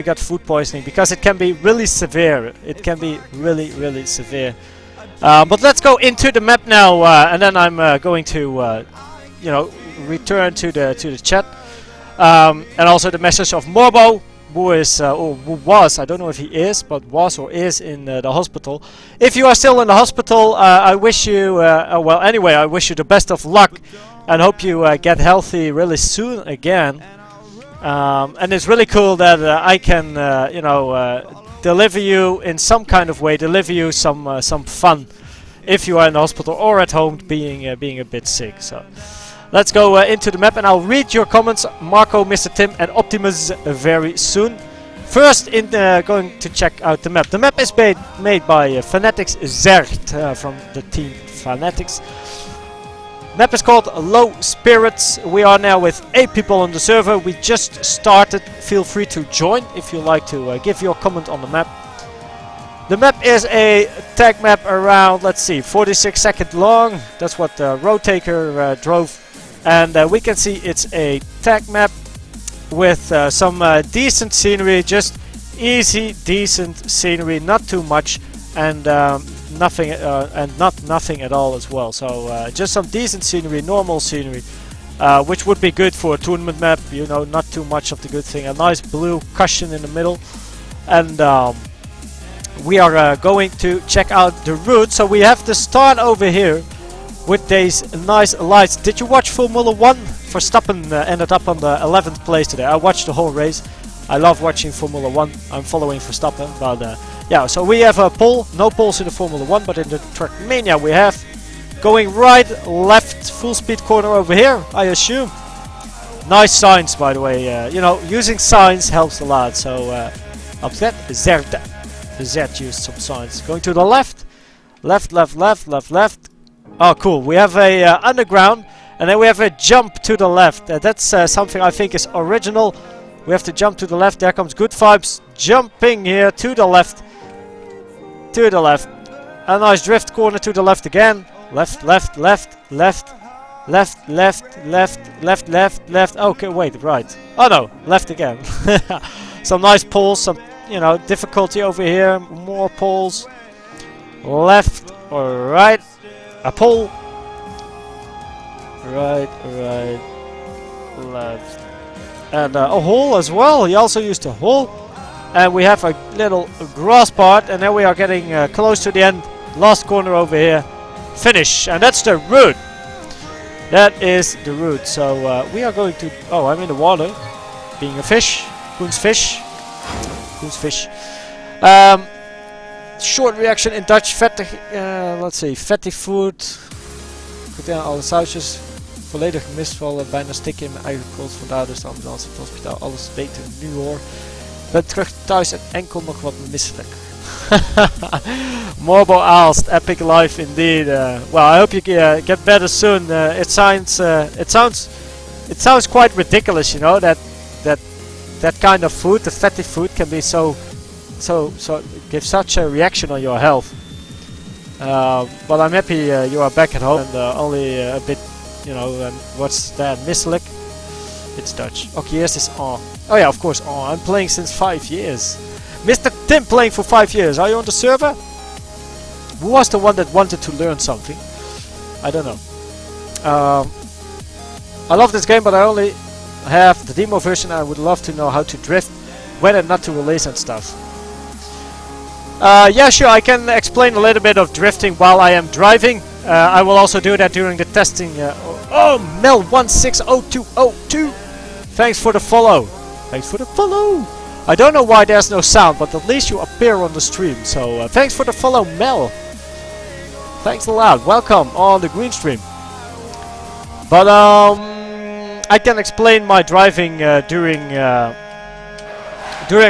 you got food poisoning, because it can be really severe. It can be really severe. But let's go into the map now, and then I'm going to, you know, return to the chat, and also the message of Morbo, who is or who was, I don't know if he is, but was or is in the hospital. If you are still in the hospital, I wish you, well, anyway, I wish you the best of luck, and hope you get healthy really soon again. And it's really cool that I can, you know, deliver you in some kind of way, deliver you some fun, if you are in the hospital or at home being a bit sick. So let's go into the map, and I'll read your comments, Marco, Mr. Tim, and Optimus, very soon. First, going to check out the map. The map is made by Fanatics Zert from the team Fanatics. Map is called Low Spirits. We are now with 8 people on the server. We just started. Feel free to join if you like to give your comment on the map. The map is a tag map around, let's see, 46 seconds long. That's what the road taker drove. And we can see it's a tag map with some decent scenery, just easy, decent scenery, not too much, and nothing and not nothing at all as well. So just some decent scenery, normal scenery, which would be good for a tournament map. You know, not too much of the good thing. A nice blue cushion in the middle, and we are going to check out the route. So we have the start over here with these nice lights. Did you watch Formula 1? Verstappen ended up on the 11th place today. I watched the whole race. I love watching Formula 1. I'm following Verstappen, but yeah, so we have a pole. No poles in the Formula 1, but in the Trackmania we have. Going right, left, full speed corner over here, I assume. Nice signs, by the way. You know, using signs helps a lot. So up that, Z used some signs. Going to the left. Left. Oh, cool. We have a underground, and then we have a jump to the left. That's something I think is original. We have to jump to the left. There comes Good Vibes jumping here to the left. To the left. A nice drift corner to the left again. Left. Okay, wait, right. Oh no, left again. Some nice poles, some, you know, difficulty over here. More poles. Left or right. A pole. Right, left. And a hole as well. He also used a hole. And we have a little grass part. And then we are getting close to the end. Last corner over here. Finish. And that's the route. That is the route. So we are going to... Oh, I'm in the water. Being a fish. Koenz fish. Short reaction in Dutch. Vettig, let's see. Vettig food. Goed, ja, alle sausjes. Volledig misvallen. Bijna stikken in mijn eigen kots. Vandaar dus de ambulance in het hospitaal. Alles beter nu hoor. Ben terug thuis en enkel nog wat misselijk. Morbo asked. Epic life indeed. Well, I hope you get better soon. It sounds quite ridiculous, you know, that kind of food, the fatty food, can be so give such a reaction on your health. But I'm happy you are back at home and only a bit, you know. What's that? Misselijk? It's Dutch. Okay, yes, it's on. Oh yeah, of course, on. I'm playing since 5 years. Mr. Tim playing for 5 years. Are you on the server? Who was the one that wanted to learn something? I don't know. I love this game, but I only have the demo version. I would love to know how to drift, whether not to release and stuff. Yeah, sure, I can explain a little bit of drifting while I am driving. I will also do that during the testing. Oh, Mel160202! Thanks for the follow. I don't know why there's no sound, but at least you appear on the stream. So thanks for the follow, Mel. Thanks a lot. Welcome on the green stream. But I can explain my driving during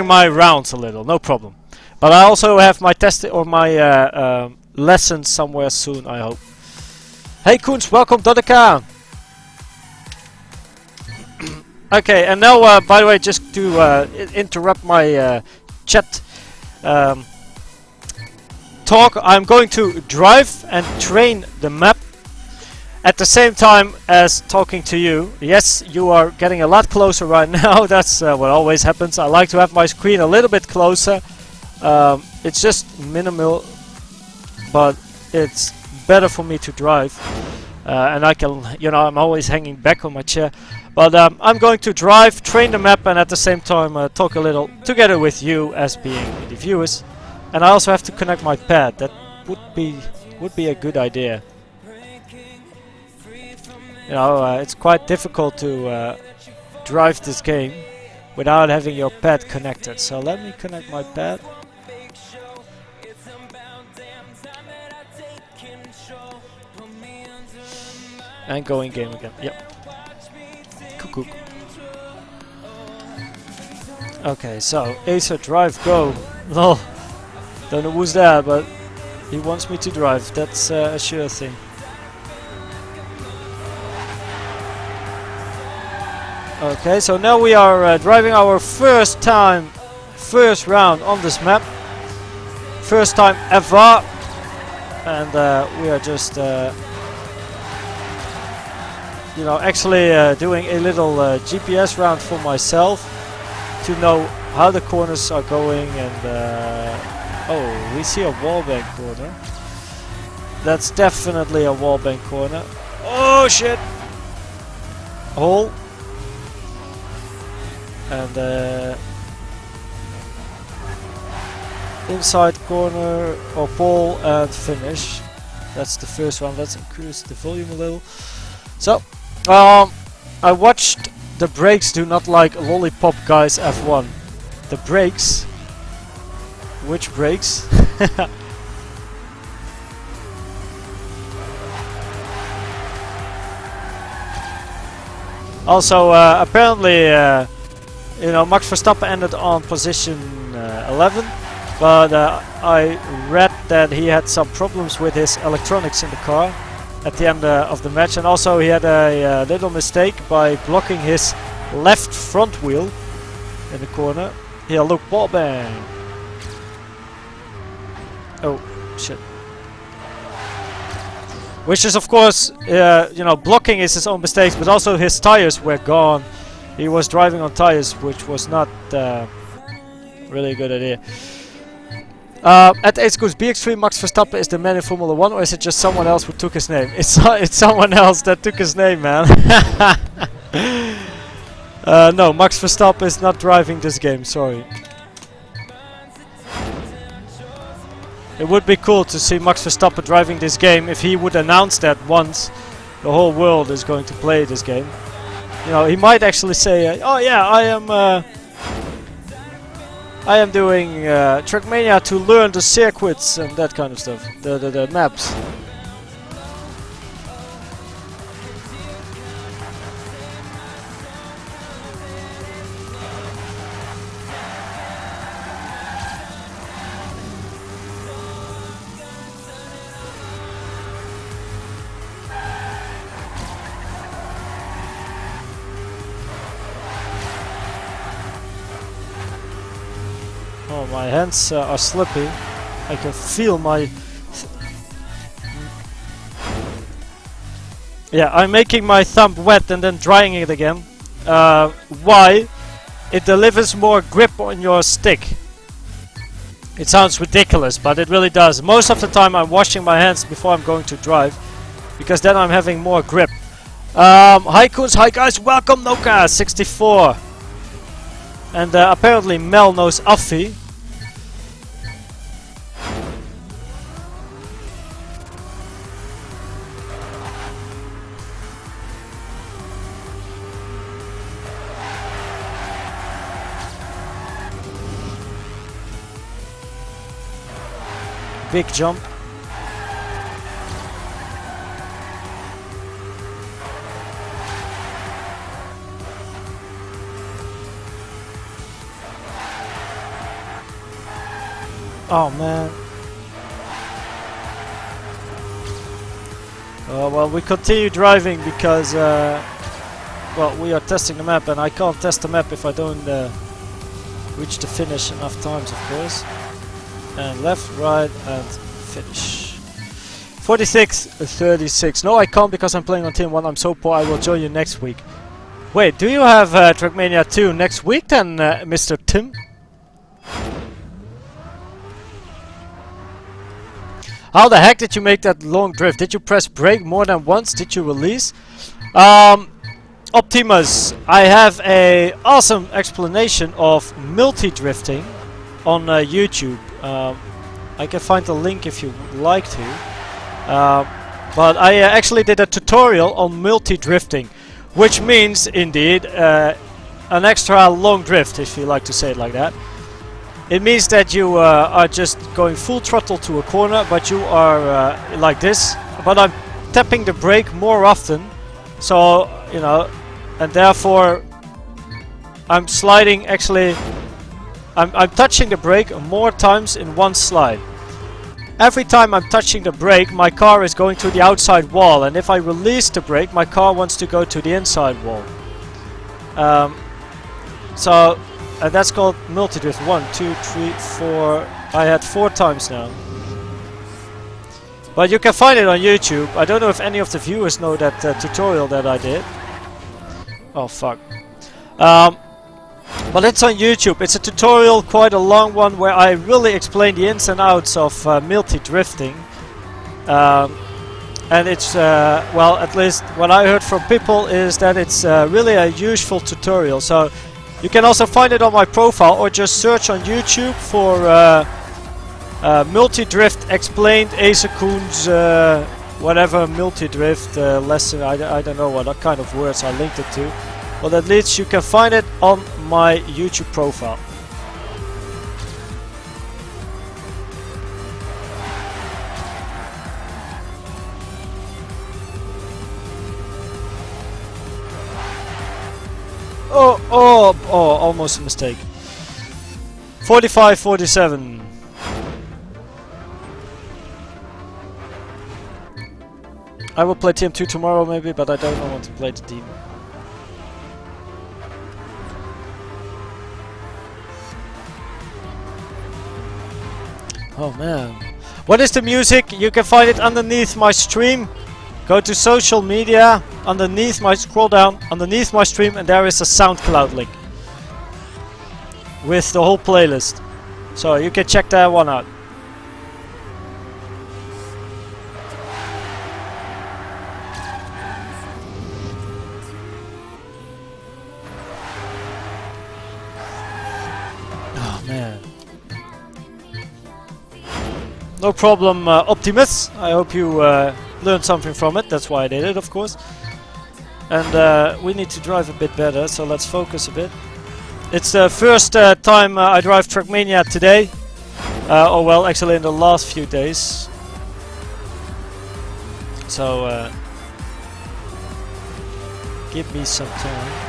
my rounds a little, no problem. But I also have my test or my lessons somewhere soon, I hope. Hey Koenz, welcome Dodeka. Okay, and now by the way, just to interrupt my chat talk, I'm going to drive and train the map. at the same time as talking to you. Yes, you are getting a lot closer right now. That's what always happens. I like to have my screen a little bit closer. It's just minimal, but it's better for me to drive. And I can, you know, I'm always hanging back on my chair. But I'm going to drive, train the map, and at the same time talk a little together with you as being the viewers. And I also have to connect my pad. That would be a good idea. You know, it's quite difficult to drive this game without having your pad connected. So let me connect my pad. And go in game again. Yep. Cuckoo. Okay, so Acer drive go. Lol. Don't know who's that, but he wants me to drive. That's a sure thing. Okay, so now we are driving our first round on this map. First time ever. And we are just, you know, actually doing a little GPS round for myself to know how the corners are going. And oh, we see a wallbang corner. That's definitely a wallbang corner. Oh shit! Hole. And inside corner or pole and finish. That's the first one. Let's increase the volume a little. So, I watched the brakes do not like Lollipop Guys F1. The brakes? Which brakes? Also, apparently, you know, Max Verstappen ended on position 11, but I read that he had some problems with his electronics in the car at the end of the match, and also he had a little mistake by blocking his left front wheel in the corner. Here, look, ball bang! Oh, shit. Which is, of course, you know, blocking is his own mistakes, but also his tires were gone. He was driving on tires, which was not really a good idea. At Ace Goes Be Extreme, Max Verstappen is the man in Formula 1, or is it just someone else who took his name? It's someone else that took his name, man. No, Max Verstappen is not driving this game, sorry. It would be cool to see Max Verstappen driving this game if he would announce that once the whole world is going to play this game. You know, he might actually say, oh yeah, I am doing Trackmania to learn the circuits and that kind of stuff, the maps. Oh, my hands are slippy. I can feel my... Yeah, I'm making my thumb wet and then drying it again. Why? It delivers more grip on your stick. It sounds ridiculous, but it really does. Most of the time I'm washing my hands before I'm going to drive, because then I'm having more grip. Hi Koenz, hi guys, welcome Noka64. And apparently Mel knows Affy. Big jump. Oh man. Well, we continue driving because well, we are testing the map, and I can't test the map if I don't reach the finish enough times, of course. And left, right, and finish. 46, 36. No, I can't because I'm playing on Team 1. I'm so poor. I will join you next week. Wait, do you have Trackmania 2 next week then, Mr. Tim? How the heck did you make that long drift? Did you press brake more than once? Did you release? Optimus, I have a awesome explanation of multi-drifting on YouTube. I can find the link if you would like to. But I actually did a tutorial on multi-drifting, which means indeed an extra long drift, if you like to say it like that. It means that you are just going full throttle to a corner, but you are like this. But I'm tapping the brake more often, so you know, and therefore I'm sliding. Actually, I'm touching the brake more times in one slide. Every time I'm touching the brake, my car is going to the outside wall, and if I release the brake, my car wants to go to the inside wall. And that's called multi-drift. 1, 2, 3, 4. I had 4 times now. But you can find it on YouTube. I don't know if any of the viewers know that tutorial that I did. Oh fuck. But it's on YouTube. It's a tutorial, quite a long one, where I really explain the ins and outs of multi-drifting. And it's, well, at least what I heard from people is that it's really a useful tutorial. So you can also find it on my profile, or just search on YouTube for multi-drift explained Acer Koenz, whatever multi-drift lesson. I don't know what kind of words I linked it to, but at least you can find it on my YouTube profile. Oh, almost a mistake. 45, 47. I will play TM2 tomorrow maybe, but I don't want to play the demon. Oh man. What is the music? You can find it underneath my stream. Go to social media, underneath my, scroll down, underneath my stream, and there is a SoundCloud link with the whole playlist. So you can check that one out. Oh man. No problem, Optimus. I hope you learned something from it. That's why I did it, of course. And we need to drive a bit better, so let's focus a bit. It's the first time I drive Trackmania today. Oh well, actually in the last few days. So give me some time.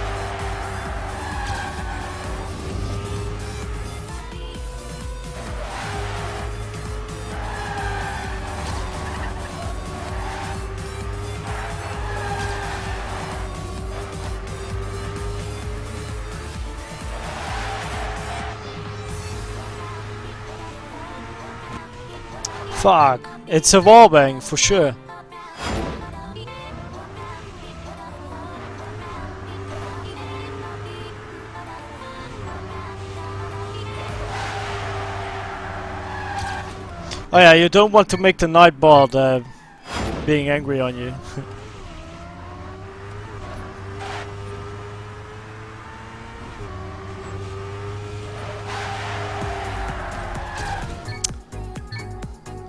Fuck, it's a wallbang for sure. Oh yeah, you don't want to make the Nightbot being angry on you.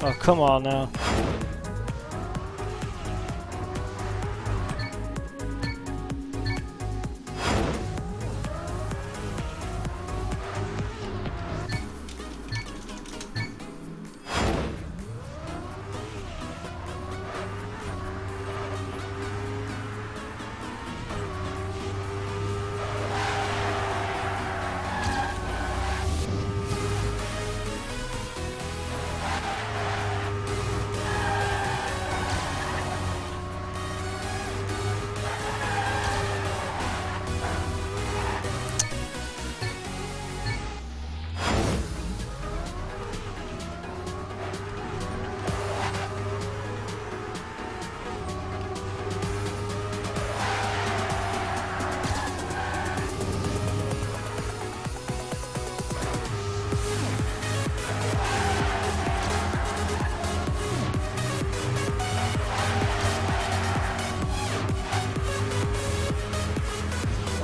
Oh, come on now.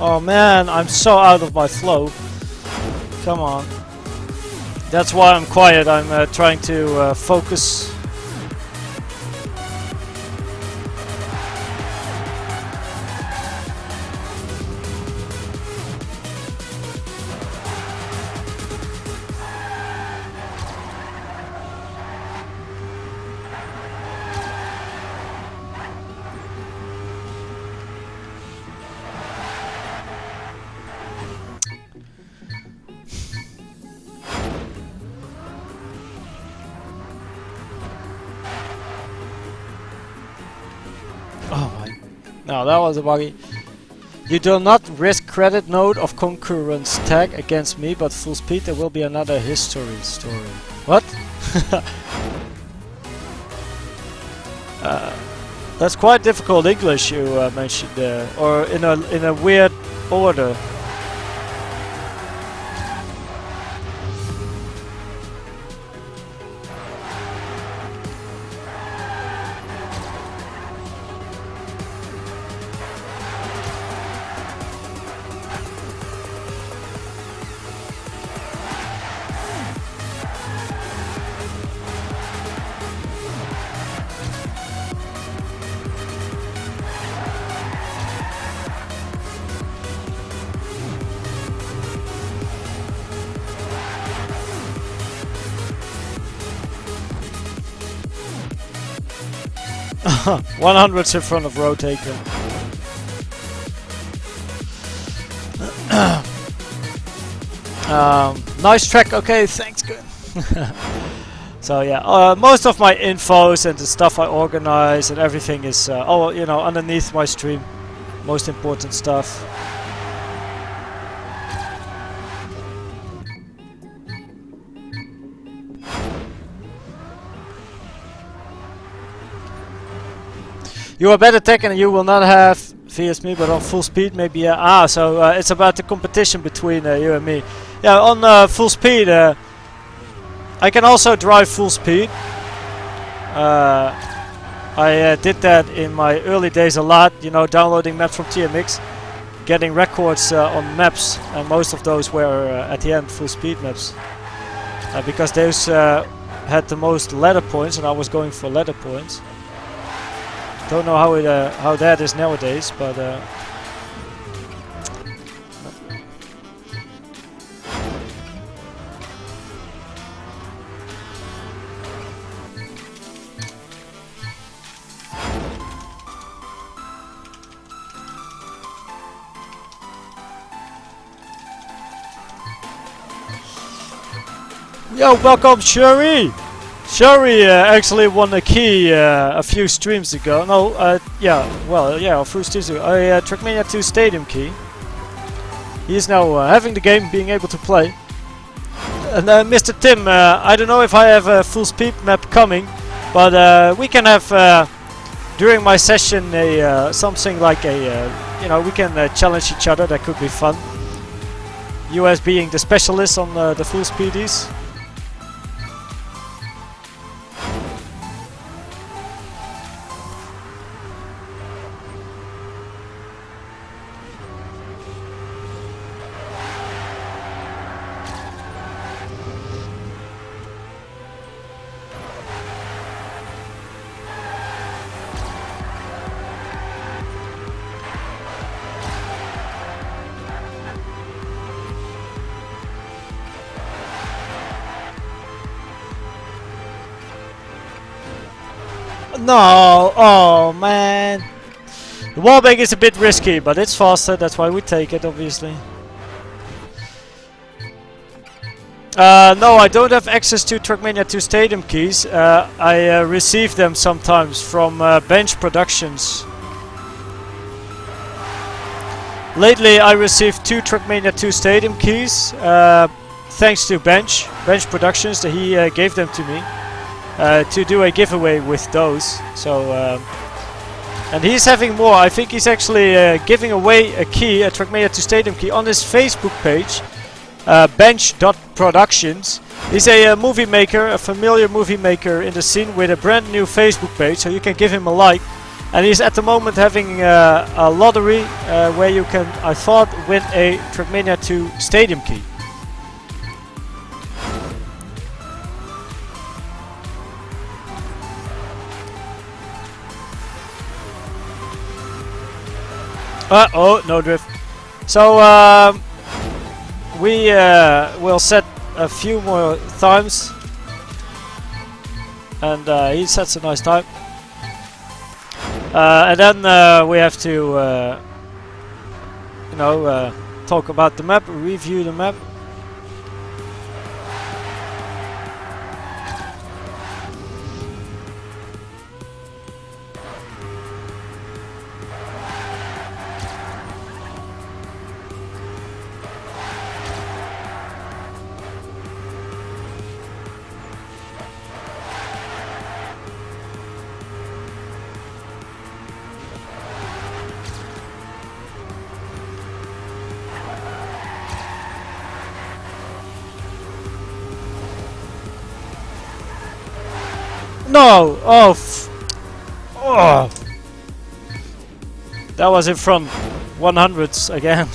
Oh man, I'm so out of my flow. Come on. That's why I'm quiet. I'm trying to focus. Oh my. No, that was a buggy. You do not risk credit node of concurrence tag against me, but full speed there will be another history story. What? That's quite difficult English you mentioned there, or in a weird order. Haha, 100's in front of Rotaker. Nice track, okay, thanks, good. So yeah, most of my infos and the stuff I organize and everything is, oh, you know, underneath my stream. Most important stuff. You are better tech and you will not have vs me, but on full speed maybe. So it's about the competition between you and me. Yeah, on full speed, I can also drive full speed. I did that in my early days a lot. You know, downloading maps from TMX, getting records on maps, and most of those were at the end full speed maps, because those had the most ladder points, and I was going for ladder points. Don't know how that is nowadays, but yo, welcome, Shuri. Shuri actually won a key a few streams ago. No, yeah, well, yeah, a few streams ago. A Trackmania 2 Stadium key. He is now having the game, being able to play. And Mr. Tim, I don't know if I have a full speed map coming, but we can have during my session a something like a, you know, we can challenge each other. That could be fun. You as being the specialist on the full speedies. No, oh man. The wallbang is a bit risky, but it's faster, that's why we take it, obviously. No, I don't have access to Trackmania 2 Stadium keys. I receive them sometimes from Bench Productions. Lately I received 2 Trackmania 2 Stadium keys, thanks to Bench Productions, that he gave them to me. To do a giveaway with those, so and he's having more. I think he's actually giving away a key, a Trackmania 2 Stadium key, on his Facebook page, bench.productions. He's a movie maker, a familiar movie maker in the scene with a brand new Facebook page, so you can give him a like. And he's at the moment having a lottery where you can, I thought, win a Trackmania 2 stadium key. Oh, no drift. So we will set a few more times, and he sets a nice time. And then we have to, you know, talk about the map, review the map. No! Oh, oh! That was in front. 100s again.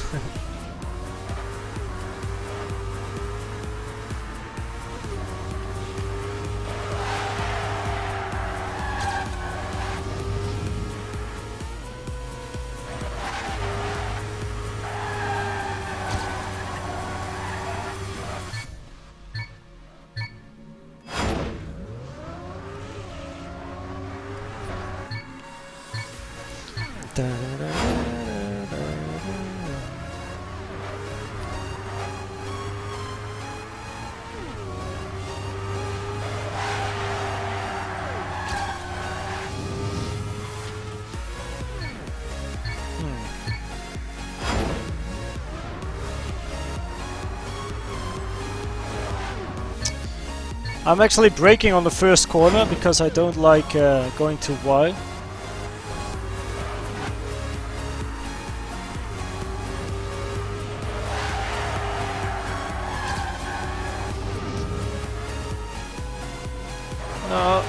I'm actually braking on the first corner because I don't like going too wide. No.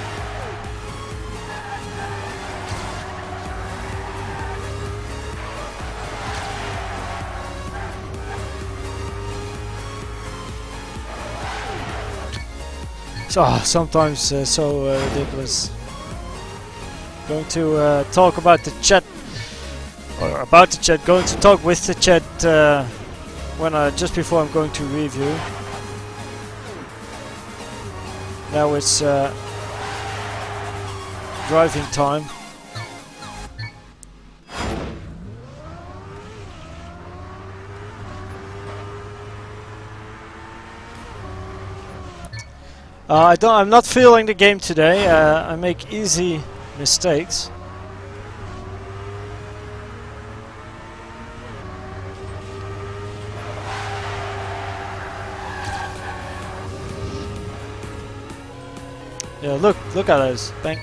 So, sometimes so ridiculous. Going to talk about the chat, or about the chat. Going to talk with the chat when just before I'm going to review. Now it's driving time. I'm not feeling the game today. I make easy mistakes. Yeah, look at those. Bang.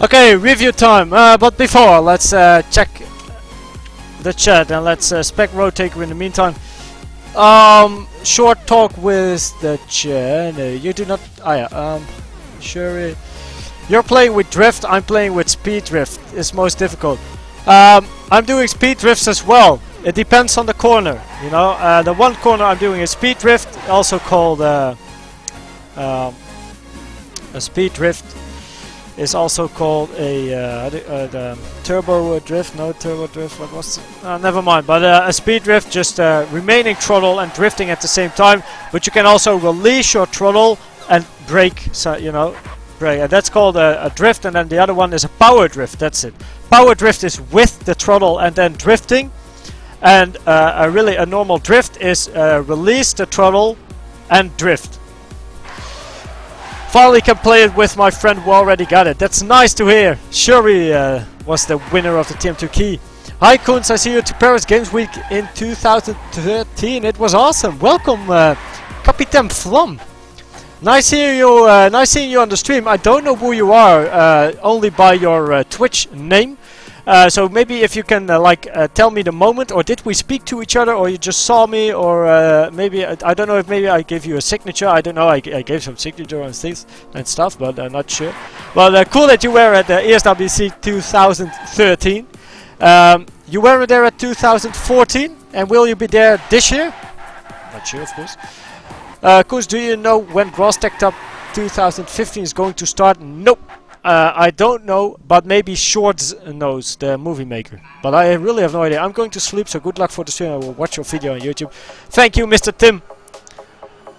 Okay, review time. But before, let's check the chat and let's spec road taker in the meantime. Short talk with the chat. You do not. Sure. You're playing with drift. I'm playing with speed drift. It's most difficult. I'm doing speed drifts as well. It depends on the corner, you know. The one corner I'm doing a speed drift, also called a speed drift is also called the turbo drift. No, turbo drift. What was it? Never mind. But a speed drift, just remaining throttle and drifting at the same time. But you can also release your throttle and brake. So you know, brake. And that's called a drift. And then the other one is a power drift. That's it. Power drift is with the throttle and then drifting. And a normal drift is release the throttle and drift. Finally can play it with my friend who already got it. That's nice to hear. Shuri was the winner of the TM2 key. Hi Koenz, I see you to Paris Games Week in 2013. It was awesome. Welcome, Kapitan Flom. Nice seeing you on the stream. I don't know who you are, only by your Twitch name. So maybe if you can tell me the moment, or did we speak to each other, or you just saw me, or maybe I don't know if maybe I gave you a signature. I don't know. I gave some signature and things and stuff, but I'm not sure. But cool that you were at the ESWC 2013. You were there at 2014, and will you be there this year? Not sure, of course. Koos, do you know when Gross Tech Top 2015 is going to start? Nope. I don't know, but maybe Shorts knows, the movie maker. But I really have no idea. I'm going to sleep, so good luck for the stream. I will watch your video on YouTube. Thank you, Mr. Tim.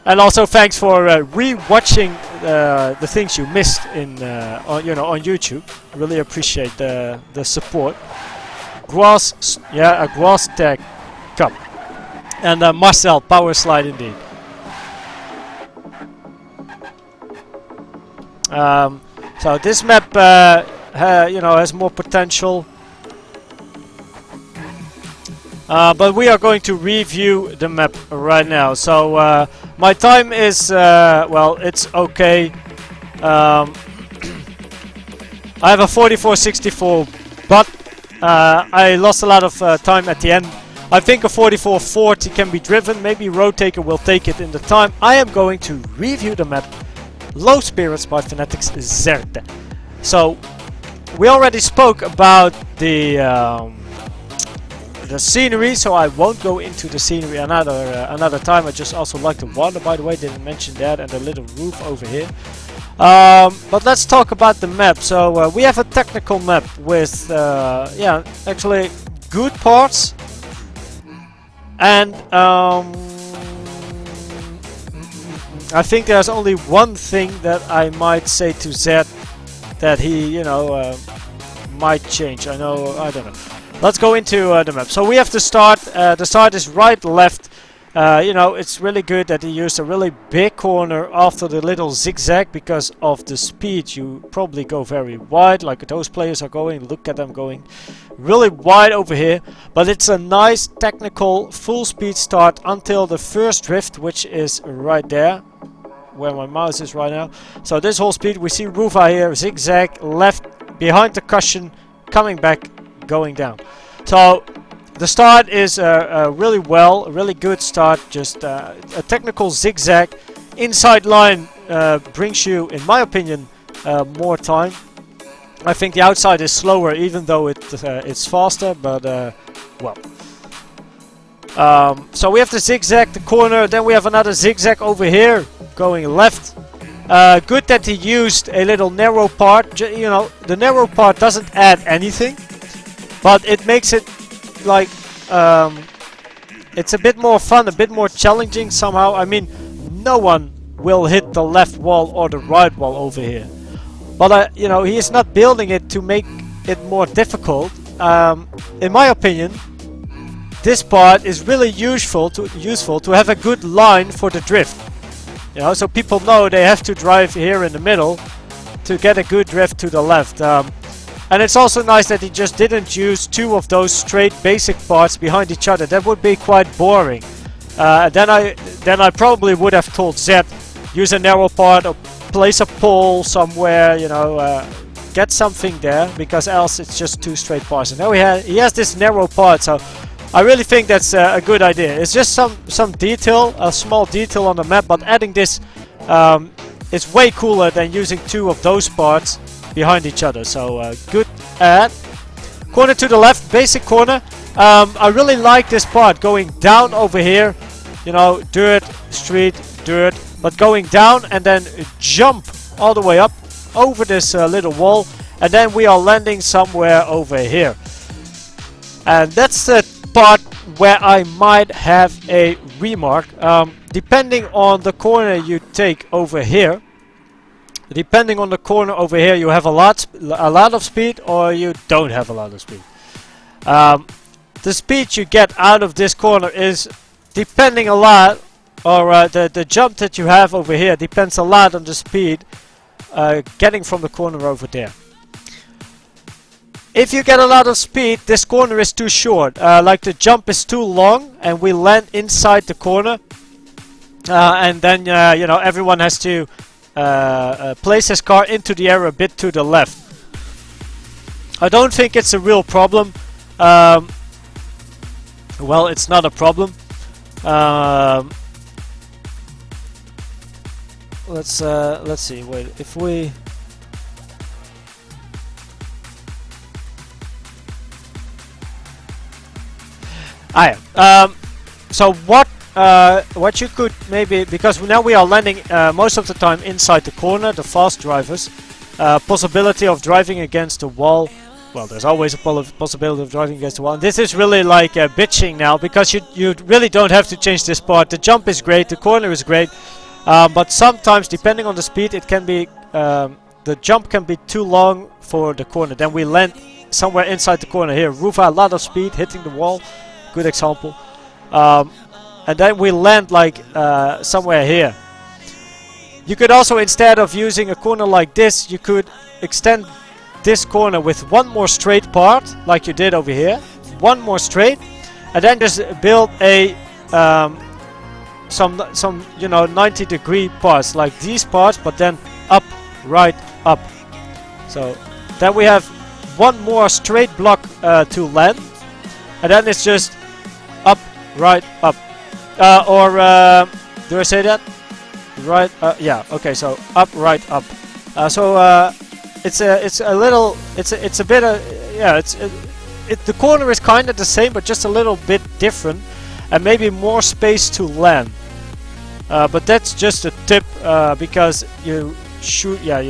And also thanks for re-watching the things you missed on YouTube. I really appreciate the support. Gross, yeah, a Gross Tech Cup. And Marcel, power slide indeed. So this map, has more potential. But we are going to review the map right now. So my time is, it's okay. I have a 44.64, but I lost a lot of time at the end. I think a 44.40 can be driven. Maybe Road Taker will take it in the time. I am going to review the map. Low Spirits by Fanatics Zerte. So we already spoke about the scenery, so I won't go into the scenery another time. I just also like the water, by the way, didn't mention that, and the little roof over here. But let's talk about the map. So we have a technical map with actually good parts, and I think there's only one thing that I might say to Zed that he, might change. I don't know. Let's go into the map. So we have to start. The start is right, left. It's really good that he used a really big corner after the little zigzag, because of the speed. You probably go very wide, like those players are going. Look at them going really wide over here. But it's a nice technical full speed start until the first drift, which is right there, where my mouse is right now. So this whole speed, we see Ruva here, zigzag, left, behind the cushion, coming back, going down. So the start is a really good start, just a technical zigzag. Inside line brings you, in my opinion, more time. I think the outside is slower, even though it's faster, but so we have the zigzag, the corner, then we have another zigzag over here, going left. Good that he used a little narrow part. The narrow part doesn't add anything, but it makes it like it's a bit more fun, a bit more challenging somehow. I mean, no one will hit the left wall or the right wall over here, but he is not building it to make it more difficult. In my opinion, this part is really useful to have a good line for the drift. So people know they have to drive here in the middle to get a good drift to the left. And it's also nice that he just didn't use two of those straight basic parts behind each other. That would be quite boring. Then I probably would have told Zed, use a narrow part or place a pole somewhere, get something there, because else it's just two straight parts. And now he has this narrow part, so I really think that's a good idea. It's just some detail, a small detail on the map, but adding this is way cooler than using two of those parts behind each other. So good add. Corner to the left, basic corner. I really like this part, going down over here. You know, dirt, street, dirt. But going down and then jump all the way up over this little wall. And then we are landing somewhere over here. And that's the part where I might have a remark. Depending on the corner you take over here. Depending on the corner over here, you have a lot of speed or you don't have a lot of speed. The speed you get out of this corner is depending a lot, or the jump that you have over here depends a lot on the speed getting from the corner over there. If you get a lot of speed, this corner is too short. Like the jump is too long and we land inside the corner. And then, you know, everyone has to place his car into the air a bit to the left. I don't think it's a real problem. Well, it's not a problem. Let's see. Wait, if we. So what you could maybe, because now we are landing most of the time inside the corner, the fast drivers, possibility of driving against the wall. Well, there's always a possibility of driving against the wall. And this is really like bitching now, because you really don't have to change this part. The jump is great, the corner is great, but sometimes depending on the speed, it can be the jump can be too long for the corner. Then we land somewhere inside the corner here. Ruva, a lot of speed, hitting the wall. Good example. And then we land like somewhere here. You could also, instead of using a corner like this, you could extend this corner with one more straight part, like you did over here. One more straight, and then just build a some you know 90-degree parts like these parts, but then up, right, up. So then we have one more straight block to land, and then it's just up, right, up. Do I say that? Right, yeah, okay, so up, right, up. It's a bit, yeah, the corner is kind of the same, but just a little bit different, and maybe more space to land. But that's just a tip, because you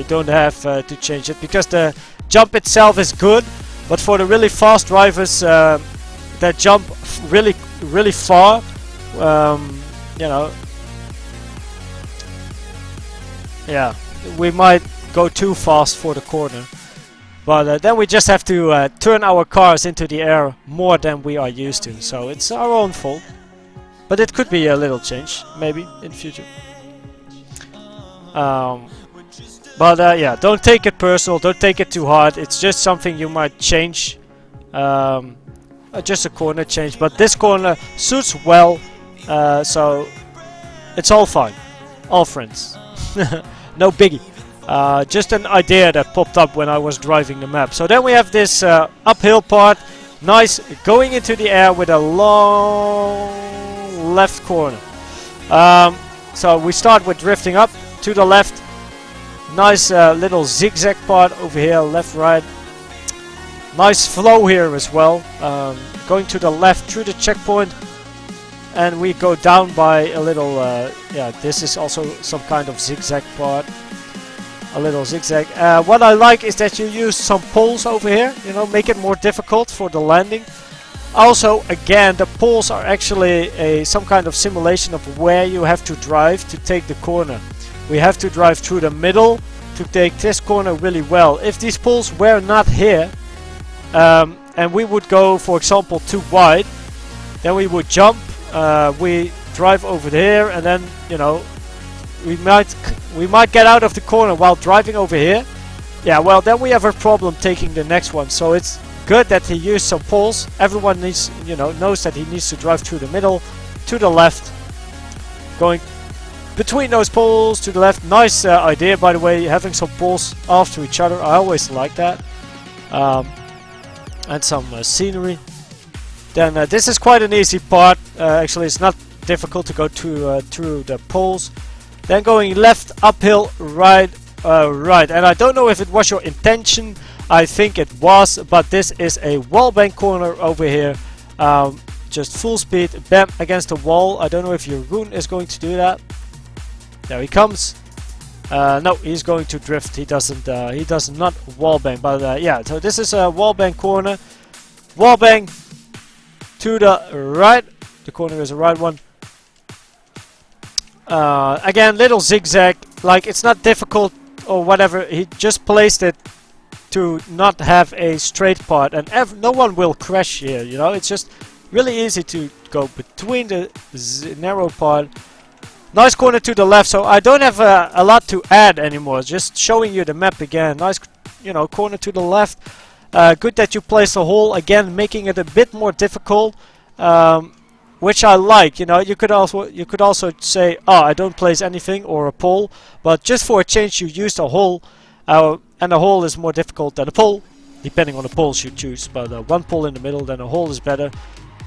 don't have to change it, because the jump itself is good, but for the really fast drivers that jump really far, you know, yeah, we might go too fast for the corner, but then we just have to turn our cars into the air more than we are used to, so it's our own fault. But it could be a little change, maybe, in future. Yeah, don't take it personal, don't take it too hard, it's just something you might change. Just a corner change, but this corner suits well, so it's all fine. All friends. No biggie. Just an idea that popped up when I was driving the map. So then we have this uphill part, nice, going into the air with a long left corner. So we start with drifting up to the left. Nice little zigzag part over here, left, right. Nice flow here as well. Going to the left through the checkpoint, and we go down by a little. Yeah, this is also some kind of zigzag part. A little zigzag. What I like is that you use some poles over here. You know, make it more difficult for the landing. Also, again, the poles are actually some kind of simulation of where you have to drive to take the corner. We have to drive through the middle to take this corner really well. If these poles were not here, and we would go, for example, too wide, then we would jump, we drive over there, and then, you know, we might get out of the corner while driving over here. Yeah, well, then we have a problem taking the next one. So it's good that he used some poles. Everyone needs, you know, knows that he needs to drive through the middle, to the left, going between those poles to the left. Nice idea, by the way, having some poles after each other. I always like that. And some scenery. Then this is quite an easy part. Actually, it's not difficult to go through the poles. Then going left, uphill, right, right. And I don't know if it was your intention I think it was, but this is a wallbang corner over here. Just full speed, bam, against the wall. I don't know if your rune is going to do that. There he comes. No, he's going to drift. He doesn't. He does not wallbang. But yeah, so this is a wallbang corner. Wallbang to the right. The corner is the right one. Again, little zigzag. Like, it's not difficult or whatever. He just placed it to not have a straight part, and no one will crash here. You know, it's just really easy to go between the narrow part. Nice corner to the left, so I don't have a lot to add anymore. Just showing you the map again. Nice, you know, corner to the left. Good that you place a hole again, making it a bit more difficult, which I like. You know, you could also say, oh, I don't place anything or a pole, but just for a change, you used a hole, and a hole is more difficult than a pole, depending on the poles you choose. But one pole in the middle, then a hole is better.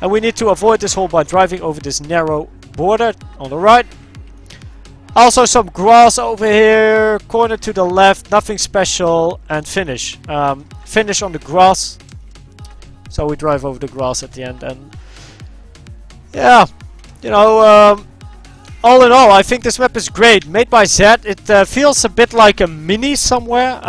And we need to avoid this hole by driving over this narrow border on the right. Also some grass over here, corner to the left, nothing special, and finish. Finish on the grass. So we drive over the grass at the end, and yeah, you know, all in all, I think this map is great. Made by Zed, it feels a bit like a mini somewhere.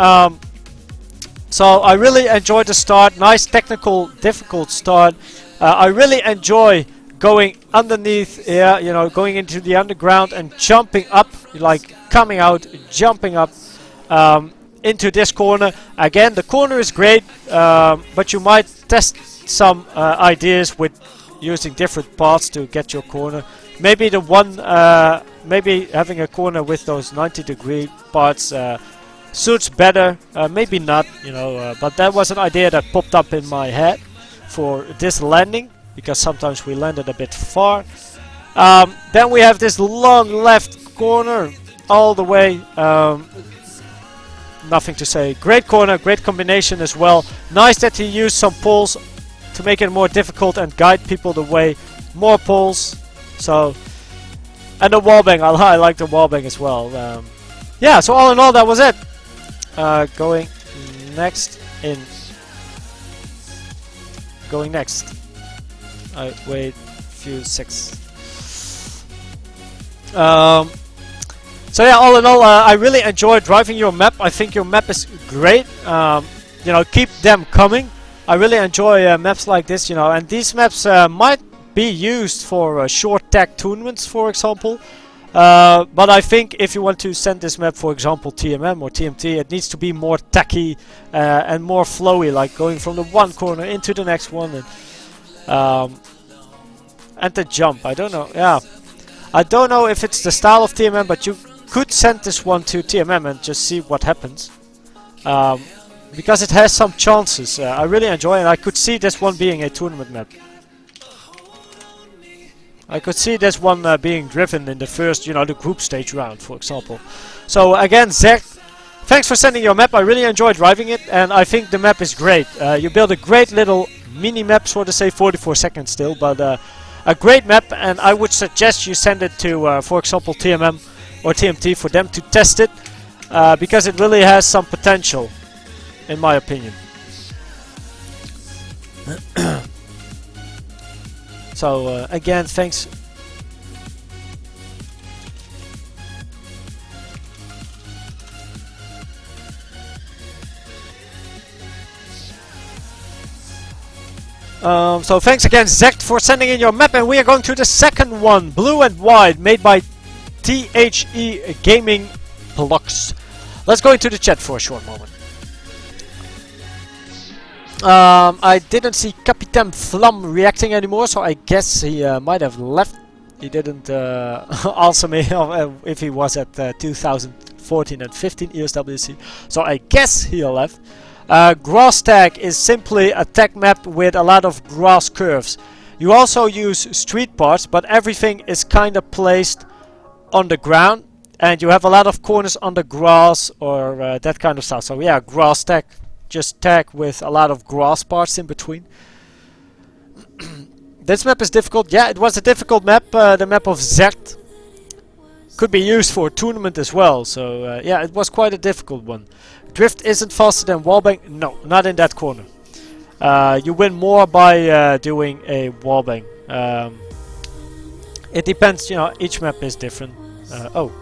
So I really enjoyed the start. Nice technical, difficult start. I really enjoy going underneath here, you know, going into the underground and jumping up, like coming out, jumping up into this corner. Again, the corner is great, but you might test some ideas with using different parts to get your corner. Maybe the one, maybe having a corner with those 90-degree parts suits better. Maybe not, you know, but that was an idea that popped up in my head for this landing, because sometimes we landed a bit far. Then we have this long left corner all the way. Nothing to say. Great corner, great combination as well. Nice that he used some poles to make it more difficult and guide people the way. More poles. So, and the wallbang. I like the wallbang as well. Yeah, so all in all, that was it. Going next. I wait a few seconds. So yeah, all in all, I really enjoyed driving your map. I think your map is great. You know, keep them coming. I really enjoy maps like this, you know, and these maps might be used for short tag tournaments, for example. But I think if you want to send this map, for example, TMM or TMT, it needs to be more tacky and more flowy, like going from the one corner into the next one, and the jump. I don't know. Yeah, I don't know if it's the style of TMM, but you could send this one to TMM and just see what happens, because it has some chances. I really enjoy it. I could see this one being a tournament map. I could see this one being driven in the first, you know, the group stage round, for example. So again, Zach, thanks for sending your map. I really enjoyed driving it, and I think the map is great. You built a great little mini map, so to say, 44 seconds still, but a great map, and I would suggest you send it to, for example, TMM or TMT for them to test it, because it really has some potential, in my opinion. So again, thanks. So thanks again, Zect, for sending in your map, and we are going to the second one, Blue and White, made by THE Gaming Blocks. Let's go into the chat for a short moment. I didn't see Capitan Flam reacting anymore, so I guess he might have left. He didn't answer me if he was at 2014 and 15 ESWC, so I guess he left. Grass tag is simply a tag map with a lot of grass curves. You also use street parts, but everything is kind of placed on the ground, and you have a lot of corners on the grass or that kind of stuff. So yeah, grass tag. Just tag with a lot of grass parts in between. This map is difficult. Yeah, it was a difficult map. The map of Zert could be used for a tournament as well. So yeah, it was quite a difficult one. Drift isn't faster than wallbang. No, not in that corner. You win more by doing a wallbang. It depends, you know, each map is different. Oh.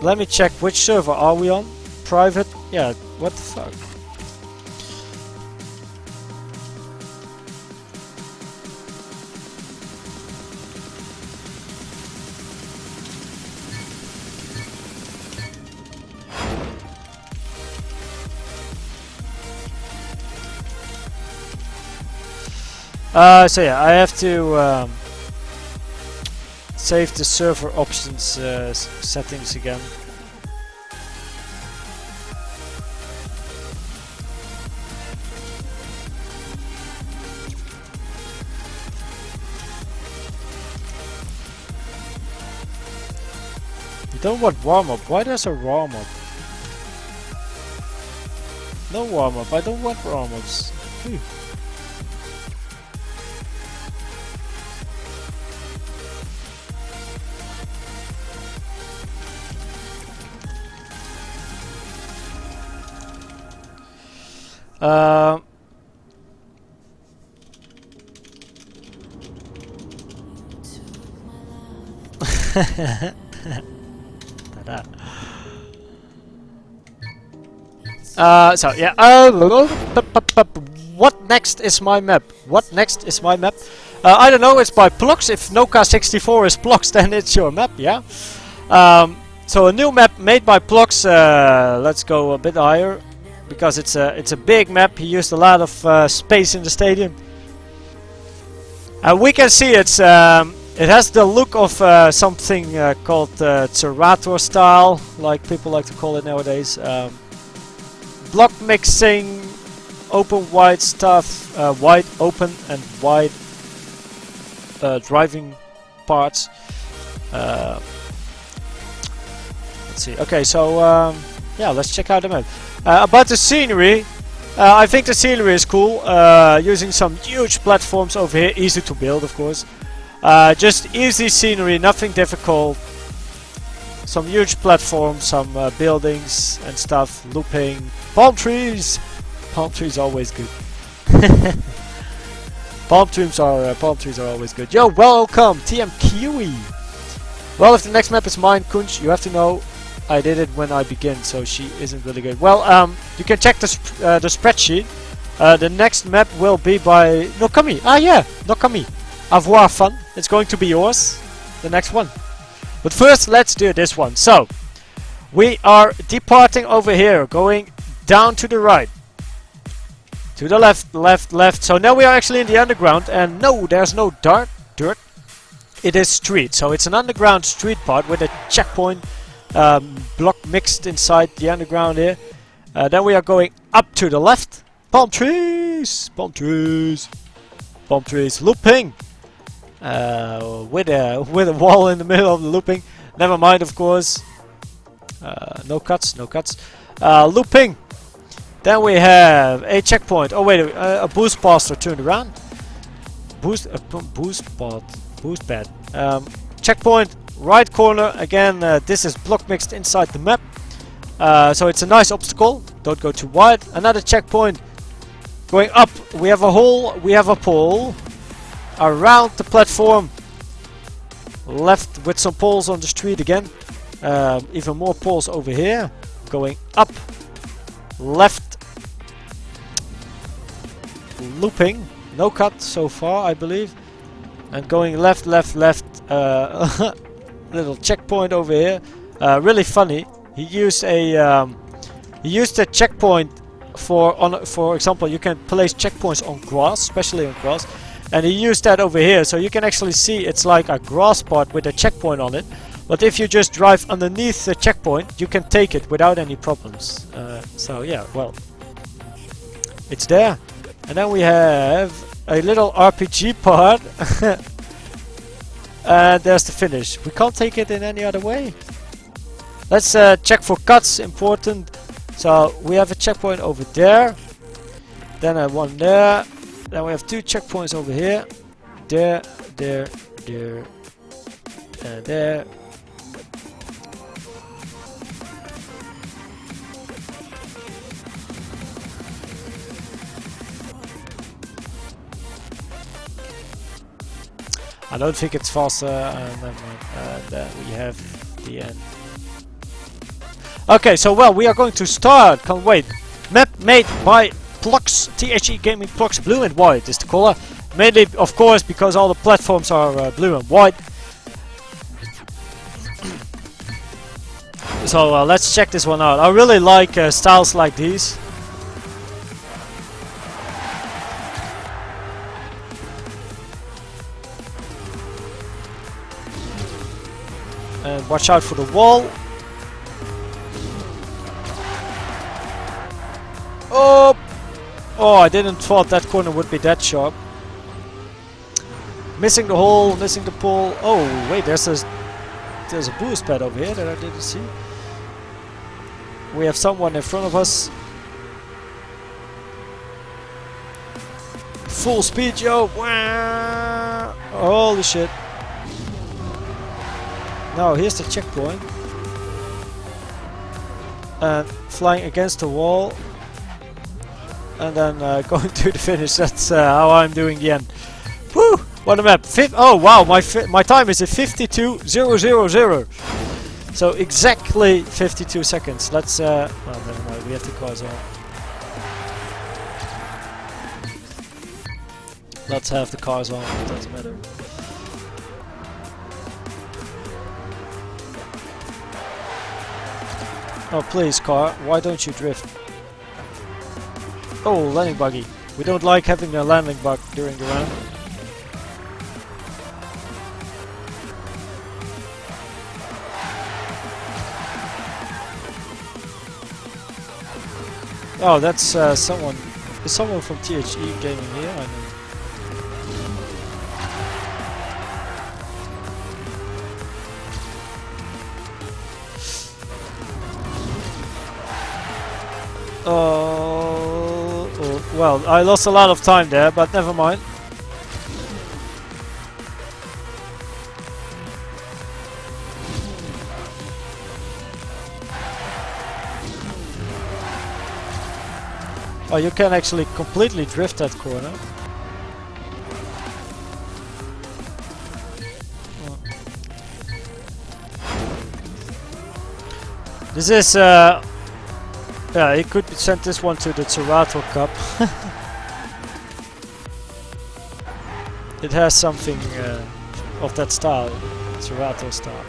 Let me check which server are we on. Private? Yeah, what the fuck? So yeah, I have to save the server options settings again. You don't want warm-up. Why there's a warm-up? No warm-up. I don't want warm-ups. So yeah, what next is my map? What next is my map? I don't know, it's by Plux. If Noka64 is Plux, then it's your map, yeah? So a new map made by Plux. Let's go a bit higher, because it's a big map. He used a lot of space in the stadium. And we can see it has the look of something called Zerator style, like people like to call it nowadays. Block mixing, open wide stuff, wide open and wide driving parts. Let's see. Okay, so yeah, let's check out the map. About the scenery, I think the scenery is cool. Using some huge platforms over here, easy to build, of course. Just easy scenery, nothing difficult. Some huge platforms, some buildings and stuff, looping, palm trees. Palm trees are always good. palm trees are always good. Yo, welcome, TMQE. Well, if the next map is mine, Koenz, you have to know I did it when I begin, so she isn't really good. Well, you can check the spreadsheet. The next map will be by Nokami. Ah, yeah, Nokami. Avoir fun. It's going to be yours. The next one. But first, let's do this one. So, we are departing over here, going down to the right. To the left, left, left. So now we are actually in the underground, and no, there's no dirt. It is street. So it's an underground street part with a checkpoint block mixed inside the underground here. Then we are going up to the left. Palm trees, palm trees, palm trees. Looping. With a wall in the middle of the looping. Never mind, of course. No cuts, no cuts. Looping. Then we have a checkpoint. Oh wait, a boost pass turned around. Boost pad. Checkpoint, right corner. Again, this is block mixed inside the map. So it's a nice obstacle. Don't go too wide. Another checkpoint. Going up, we have a hole. We have a pole. Around the platform, left with some poles on the street again. Even more poles over here. Going up, left, looping, no cut so far, I believe, and going left, left, left. Little checkpoint over here. Really funny. He used a checkpoint for example, you can place checkpoints on grass, especially on grass. And he used that over here, so you can actually see it's like a grass part with a checkpoint on it. But if you just drive underneath the checkpoint, you can take it without any problems. So yeah, well, it's there. And then we have a little RPG part. And there's the finish. We can't take it in any other way. Let's check for cuts, important. So we have a checkpoint over there. Then one there. Then we have 2 checkpoints over here. There, there, there, and there. I don't think it's faster, never mind. Then we have the end. Okay, so well, we are going to start. Can't wait. Map made by Plux, THE Gaming Plux, blue and white is the color. Mainly, of course, because all the platforms are blue and white. So let's check this one out. I really like styles like these. And watch out for the wall. Oh! Oh, I didn't thought that corner would be that sharp. Missing the hole, missing the pole. Oh, wait, there's a boost pad over here that I didn't see. We have someone in front of us. Full speed, yo! Wah! Holy shit. Now here's the checkpoint. And flying against the wall. And then going to the finish. That's how I'm doing the end. Woo! What a map! Oh wow, my time is at 52.000. So exactly 52 seconds. Let's oh, never mind, we have the cars on. Let's have the cars on, it doesn't matter. Oh please car, why don't you drift? Oh, landing buggy. We don't like having a landing bug during the round. Oh, that's someone. Is someone from THE Gaming here? I know. Oh, well, I lost a lot of time there, but never mind. Oh, you can actually completely drift that corner. Oh. This is yeah, he could send this one to the Cerato Cup. It has something of that style, Cerato style.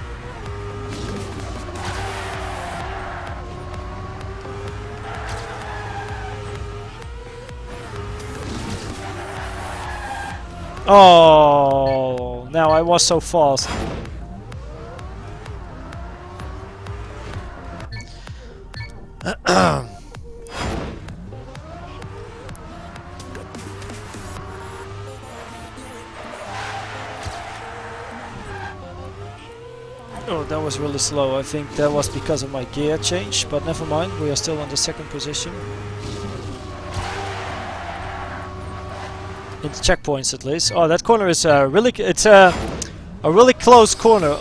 Oh, now I was so fast. Oh, that was really slow. I think that was because of my gear change, but never mind. We are still on the second position. In the checkpoints at least. Oh, that corner is really. It's a really close corner.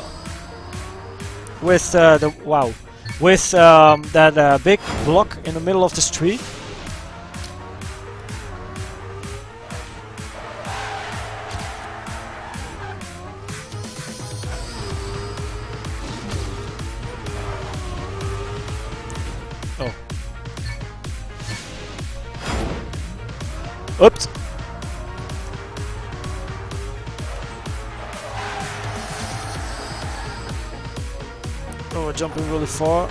With the wow, with that big block in the middle of the street. Oh. Oops. Oh, we're jumping really far.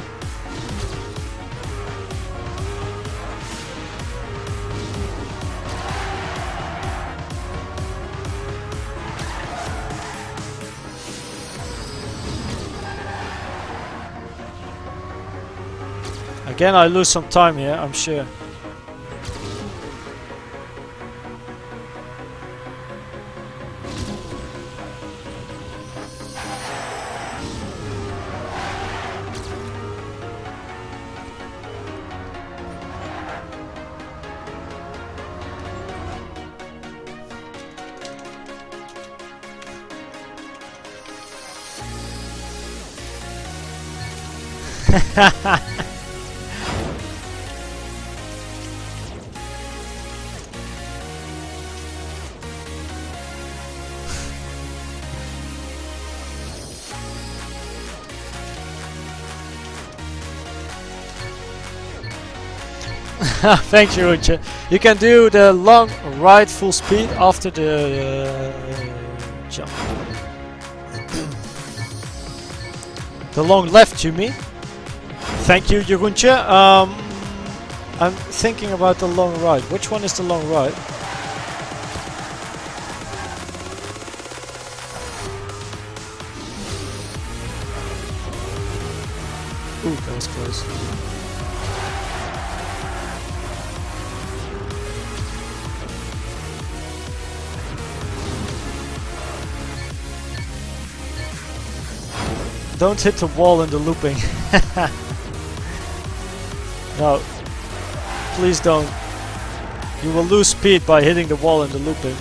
Again, I lose some time here, I'm sure. Thank you, Unche. You can do the long ride full speed after the jump. The long left, you mean? Thank you, Jeroentje. I'm thinking about the long ride. Which one is the long ride? Ooh, that was close. Don't hit the wall in the looping. No, please don't. You will lose speed by hitting the wall in the looping.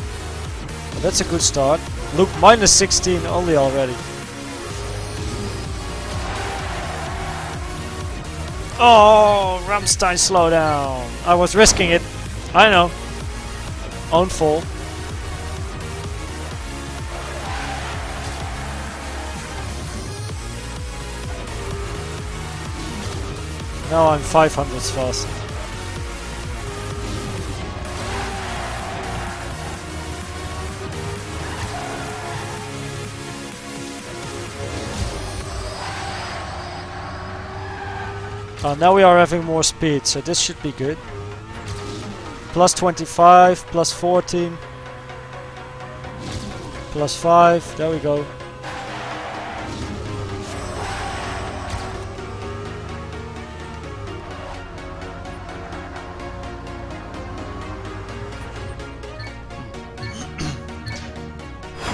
But that's a good start. Loop minus 16 only already. Oh, Rammstein slow down. I was risking it. I know. Own fault. Now I'm 500s fast. Now we are having more speed, so this should be good. Plus 25, plus 14, plus 5, there we go.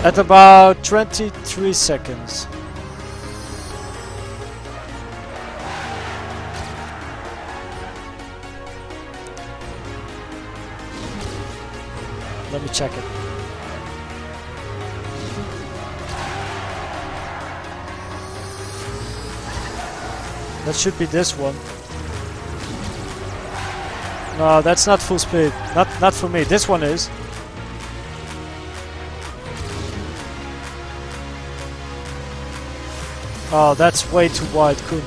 At about 23 seconds. Let me check it. That should be this one. No, that's not full speed. Not for me. This one is. Oh, that's way too wide, Koen.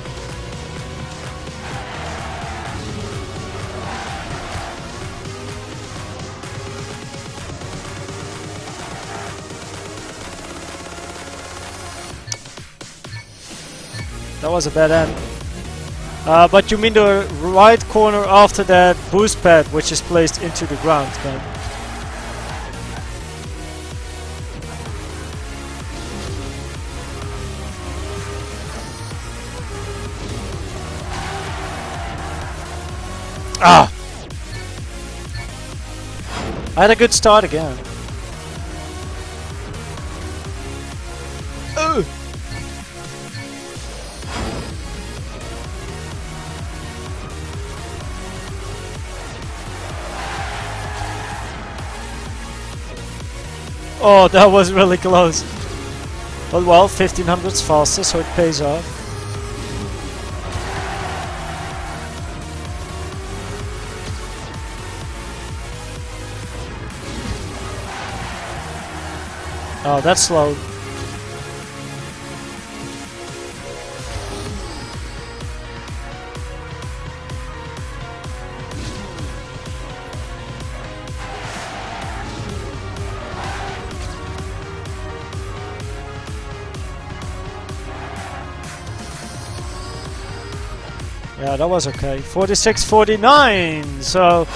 That was a bad end. But you mean the right corner after that boost pad, which is placed into the ground, man. Ah! I had a good start again. Ugh. Oh, that was really close. But well, 1500's faster, so it pays off. Oh, that's slow. Yeah, that was okay. 46.49, so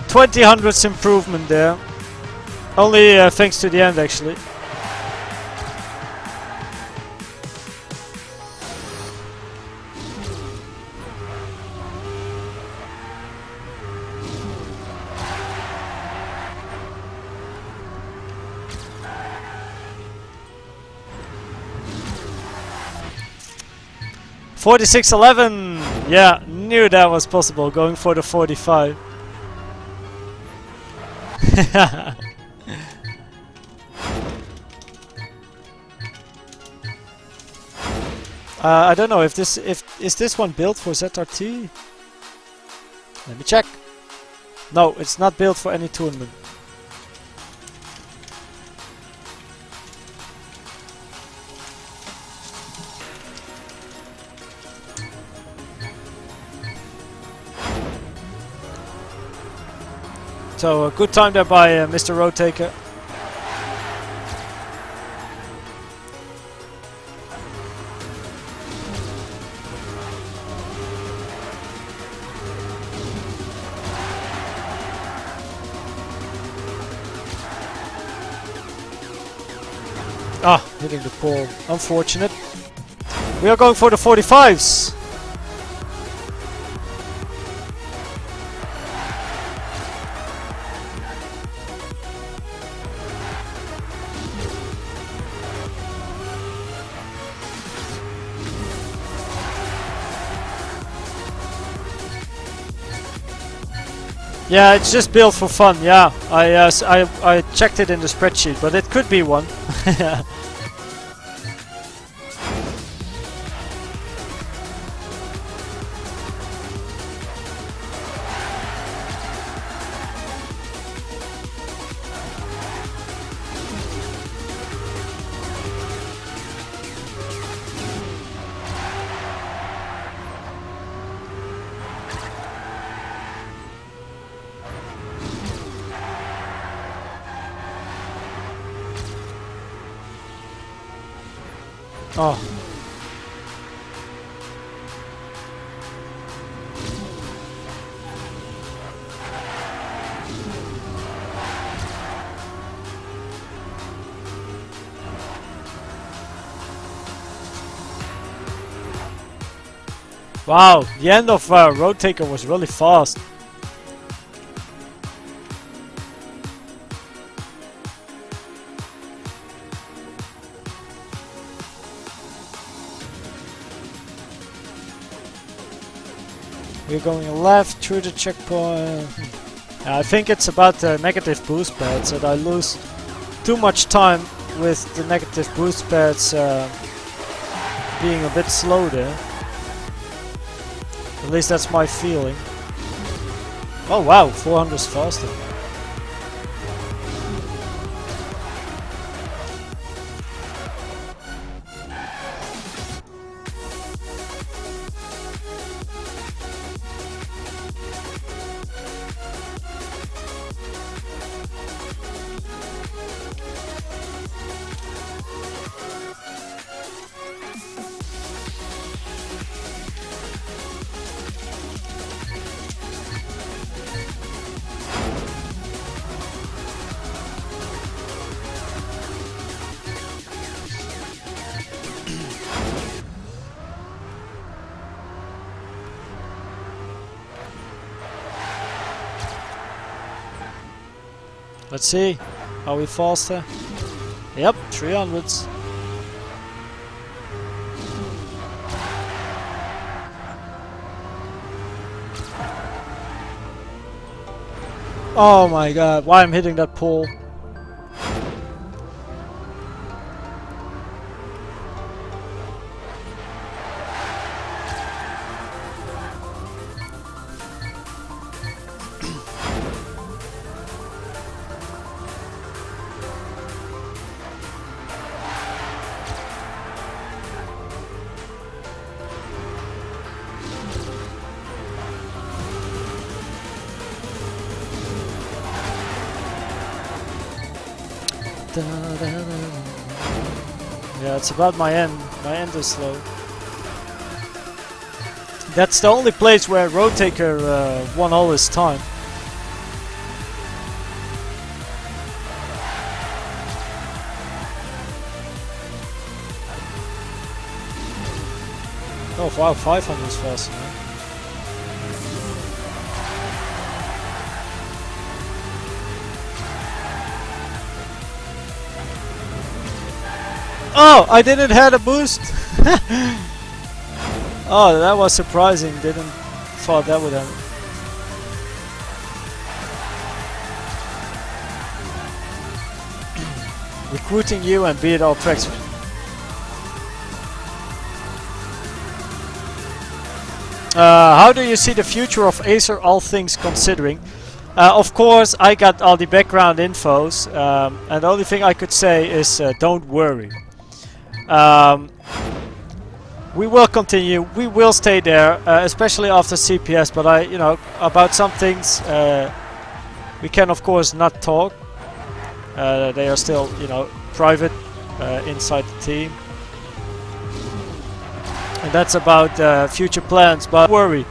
20 hundredths improvement there. Only thanks to the end, actually. $46.11. Yeah, knew that was possible. Going for the 45. I don't know if this is this one built for ZRT. Let me check. No, it's not built for any tournament. So a good time there by Mr. Roadtaker. Ah, hitting the pole. Unfortunate. We are going for the 45s. Yeah, it's just built for fun. Yeah, I checked it in the spreadsheet, but it could be one. Oh. Wow, the end of Roadtaker was really fast. We're going left through the checkpoint. I think it's about the negative boost pads that I lose too much time with the negative boost pads being a bit slow there. At least that's my feeling. Oh wow, 400 is faster. Let's see, are we faster? Yep, 300s. Oh my god, why I'm hitting that pole? Yeah, it's about my end. My end is slow. That's the only place where Roadtaker won all his time. Oh wow, 500 is faster now. Oh, I didn't have a boost. Oh, that was surprising. Didn't thought that would happen. Recruiting you and beat all tracks. How do you see the future of Acer, all things considering? Of course, I got all the background infos, and the only thing I could say is don't worry. We will continue. We will stay there, especially after CPS. But about some things we can, of course, not talk. They are still, private inside the team. And that's about future plans, but don't worry.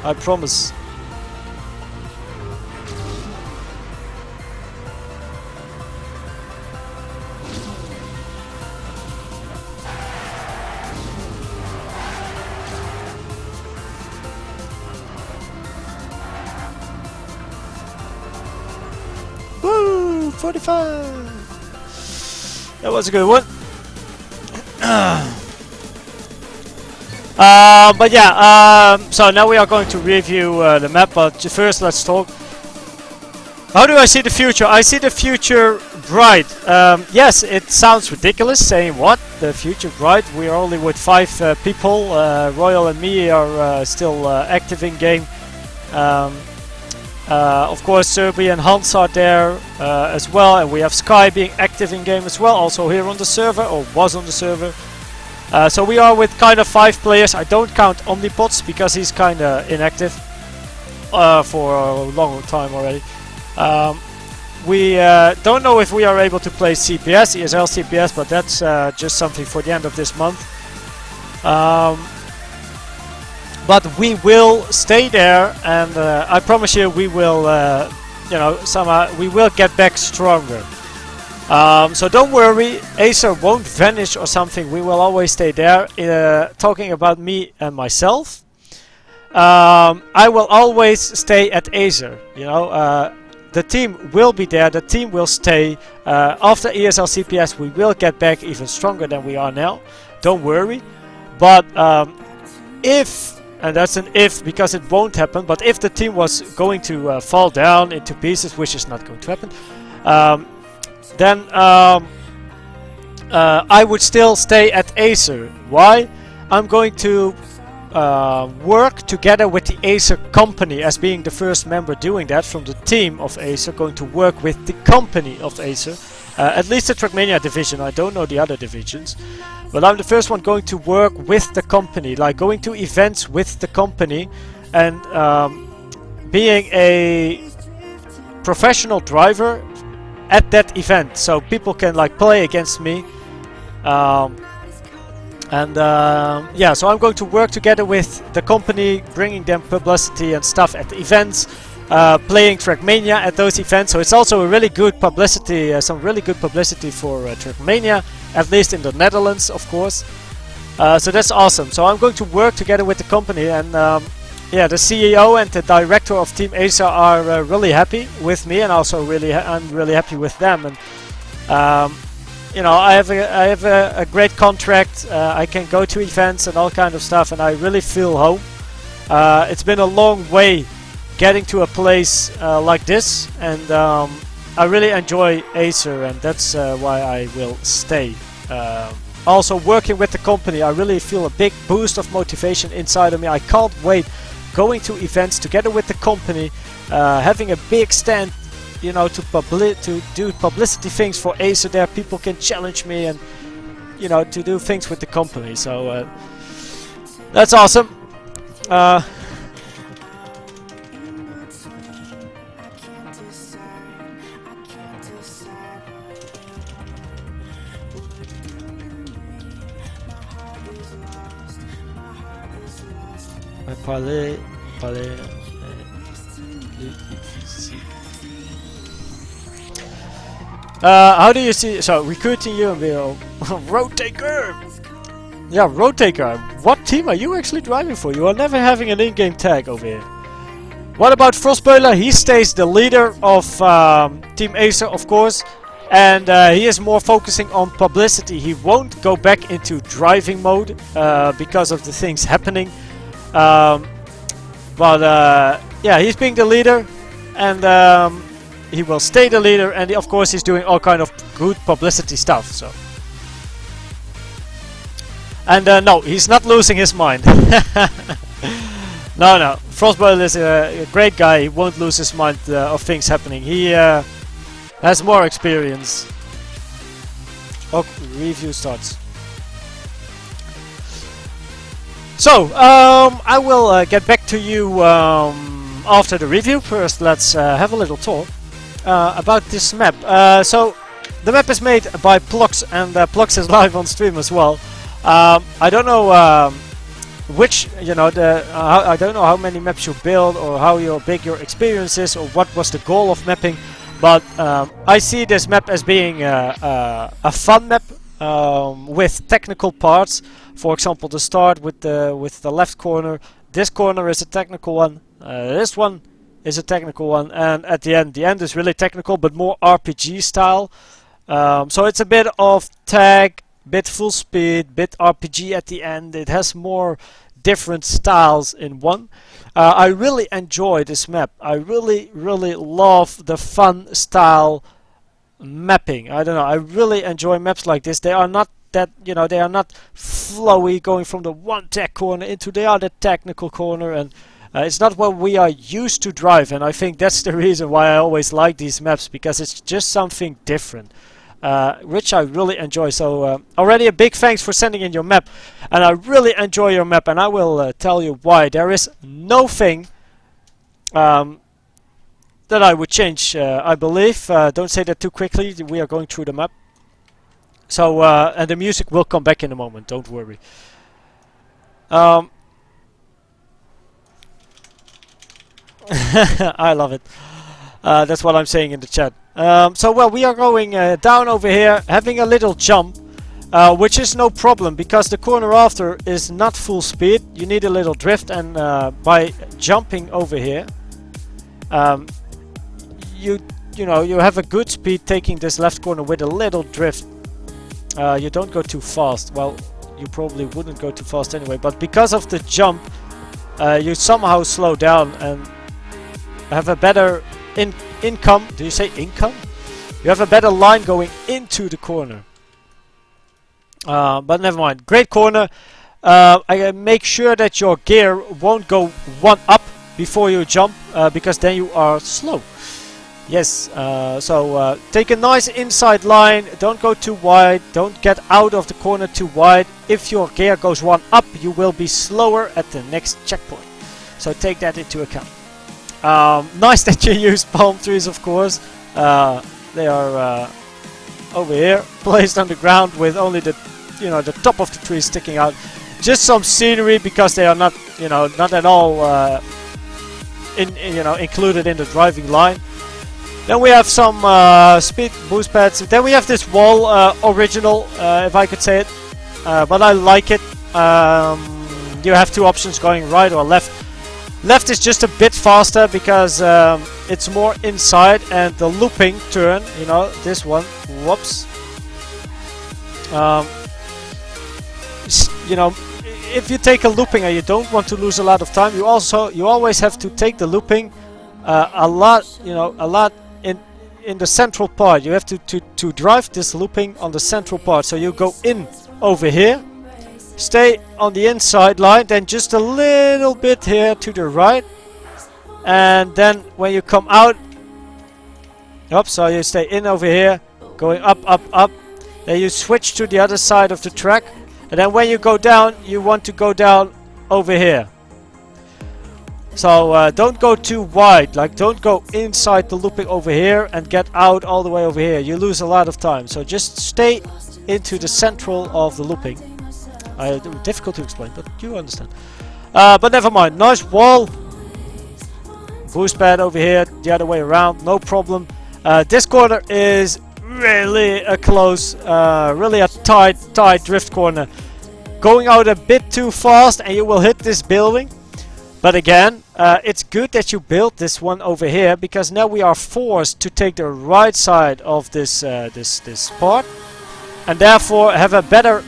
I promise. Woo! 45! That was a good one. But yeah, so now we are going to review the map, but first let's talk. How do I see the future? I see the future bright. Yes, it sounds ridiculous saying what? The future bright? We are only with 5 people. Royal and me are still active in game. Of course, Serbia and Hans are there as well, and we have Sky being active in game as well, also here on the server, or was on the server. So we are with kind of 5 players. I don't count Omnipots because he's kind of inactive for a long time already. We don't know if we are able to play CPS, ESL CPS, but that's just something for the end of this month. But we will stay there, and I promise you, we will, somehow we will get back stronger. So don't worry, Acer won't vanish or something. We will always stay there. Talking about me and myself, I will always stay at Acer. The team will be there. The team will stay. After ESL CPS, we will get back even stronger than we are now. Don't worry. But if, and that's an if because it won't happen, but if the team was going to fall down into pieces, which is not going to happen, then I would still stay at Acer. Why? I'm going to work together with the Acer company as being the first member doing that from the team of Acer, going to work with the company of Acer, at least the Trackmania division. I don't know the other divisions, but I'm the first one going to work with the company, like going to events with the company and being a professional driver at that event, so people can like play against me. Yeah, so I'm going to work together with the company, bringing them publicity and stuff at the events, playing Trackmania at those events. So it's also a really good publicity, some really good publicity for Trackmania, at least in the Netherlands, of course. So that's awesome. So I'm going to work together with the company, and yeah, the CEO and the director of Team Acer are really happy with me, and also I'm really happy with them. And I have a great contract. I can go to events and all kind of stuff, and I really feel home. It's been a long way getting to a place like this, and I really enjoy Acer, and that's why I will stay. Also, working with the company, I really feel a big boost of motivation inside of me. I can't wait going to events together with the company, having a big stand, to do publicity things for Acer. There people can challenge me, and to do things with the company. So that's awesome. How do you see? So recruiting you and Bill. Road Taker. Yeah, Road Taker. What team are you actually driving for? You are never having an in-game tag over here. What about Frostboiler? He stays the leader of Team Acer, of course, and he is more focusing on publicity. He won't go back into driving mode because of the things happening. Yeah, he's being the leader, and he will stay the leader, and of course he's doing all kind of good publicity stuff. So, and no, he's not losing his mind. No, Frostboil is a great guy. He won't lose his mind of things happening. He has more experience. Oh, review starts. So, I will get back to you after the review. First, let's have a little talk about this map. So, the map is made by Plox, and Plox is live on stream as well. I don't know which, you know, I don't know how many maps you build or how big your experience is or what was the goal of mapping, but I see this map as being a fun map with technical parts. For example, the start with the left corner. This corner is a technical one. This one is a technical one, and at the end is really technical, but more RPG style. So it's a bit of tag, bit full speed, bit RPG at the end. It has more different styles in one. I really enjoy this map. I really love the fun style mapping. I don't know, I really enjoy maps like this. They are not that, you know, they are not flowy, going from the one tech corner into the other technical corner, and it's not what we are used to drive. And I think that's the reason why I always like these maps, because it's just something different, which I really enjoy. So already a big thanks for sending in your map, and I really enjoy your map, and I will tell you why. There is no thing that I would change, I believe. Don't say that too quickly, we are going through the map. So, and the music will come back in a moment, don't worry. I love it. That's what I'm saying in the chat. So, well, we are going down over here, having a little jump, which is no problem, because the corner after is not full speed. You need a little drift, and by jumping over here, you know, you have a good speed taking this left corner with a little drift. You don't go too fast. Well, you probably wouldn't go too fast anyway, but because of the jump, you somehow slow down and have a better income. Do you say income? You have a better line going into the corner. But never mind. Great corner. I make sure that your gear won't go one up before you jump, because then you are slow. Yes, so take a nice inside line, don't go too wide, don't get out of the corner too wide. If your gear goes one up, you will be slower at the next checkpoint. So take that into account. Nice that you use palm trees, of course. They are over here, placed on the ground with only the, you know, the top of the tree sticking out. Just some scenery, because they are not, you know, not at all included in the driving line. Then we have some speed boost pads. Then we have this wall, original, if I could say it, but I like it. You have two options, going right or left. Left is just a bit faster, because it's more inside, and the looping turn, you know, this one, whoops. You know, if you take a looping and you don't want to lose a lot of time, you always have to take the looping a lot in the central part. You have to drive this looping on the central part. So you go in over here, stay on the inside line, then just a little bit here to the right, and then when you come out, so you stay in over here, going up, then you switch to the other side of the track, and then when you go down, you want to go down over here. So don't go too wide, like don't go inside the looping over here and get out all the way over here. You lose a lot of time. So just stay into the central of the looping. Difficult to explain, but you understand. But never mind. Nice wall. Boost pad over here, the other way around, no problem. This corner is really a close, really a tight drift corner. Going out a bit too fast and you will hit this building. But again, it's good that you built this one over here, because now we are forced to take the right side of this this part, and therefore have a better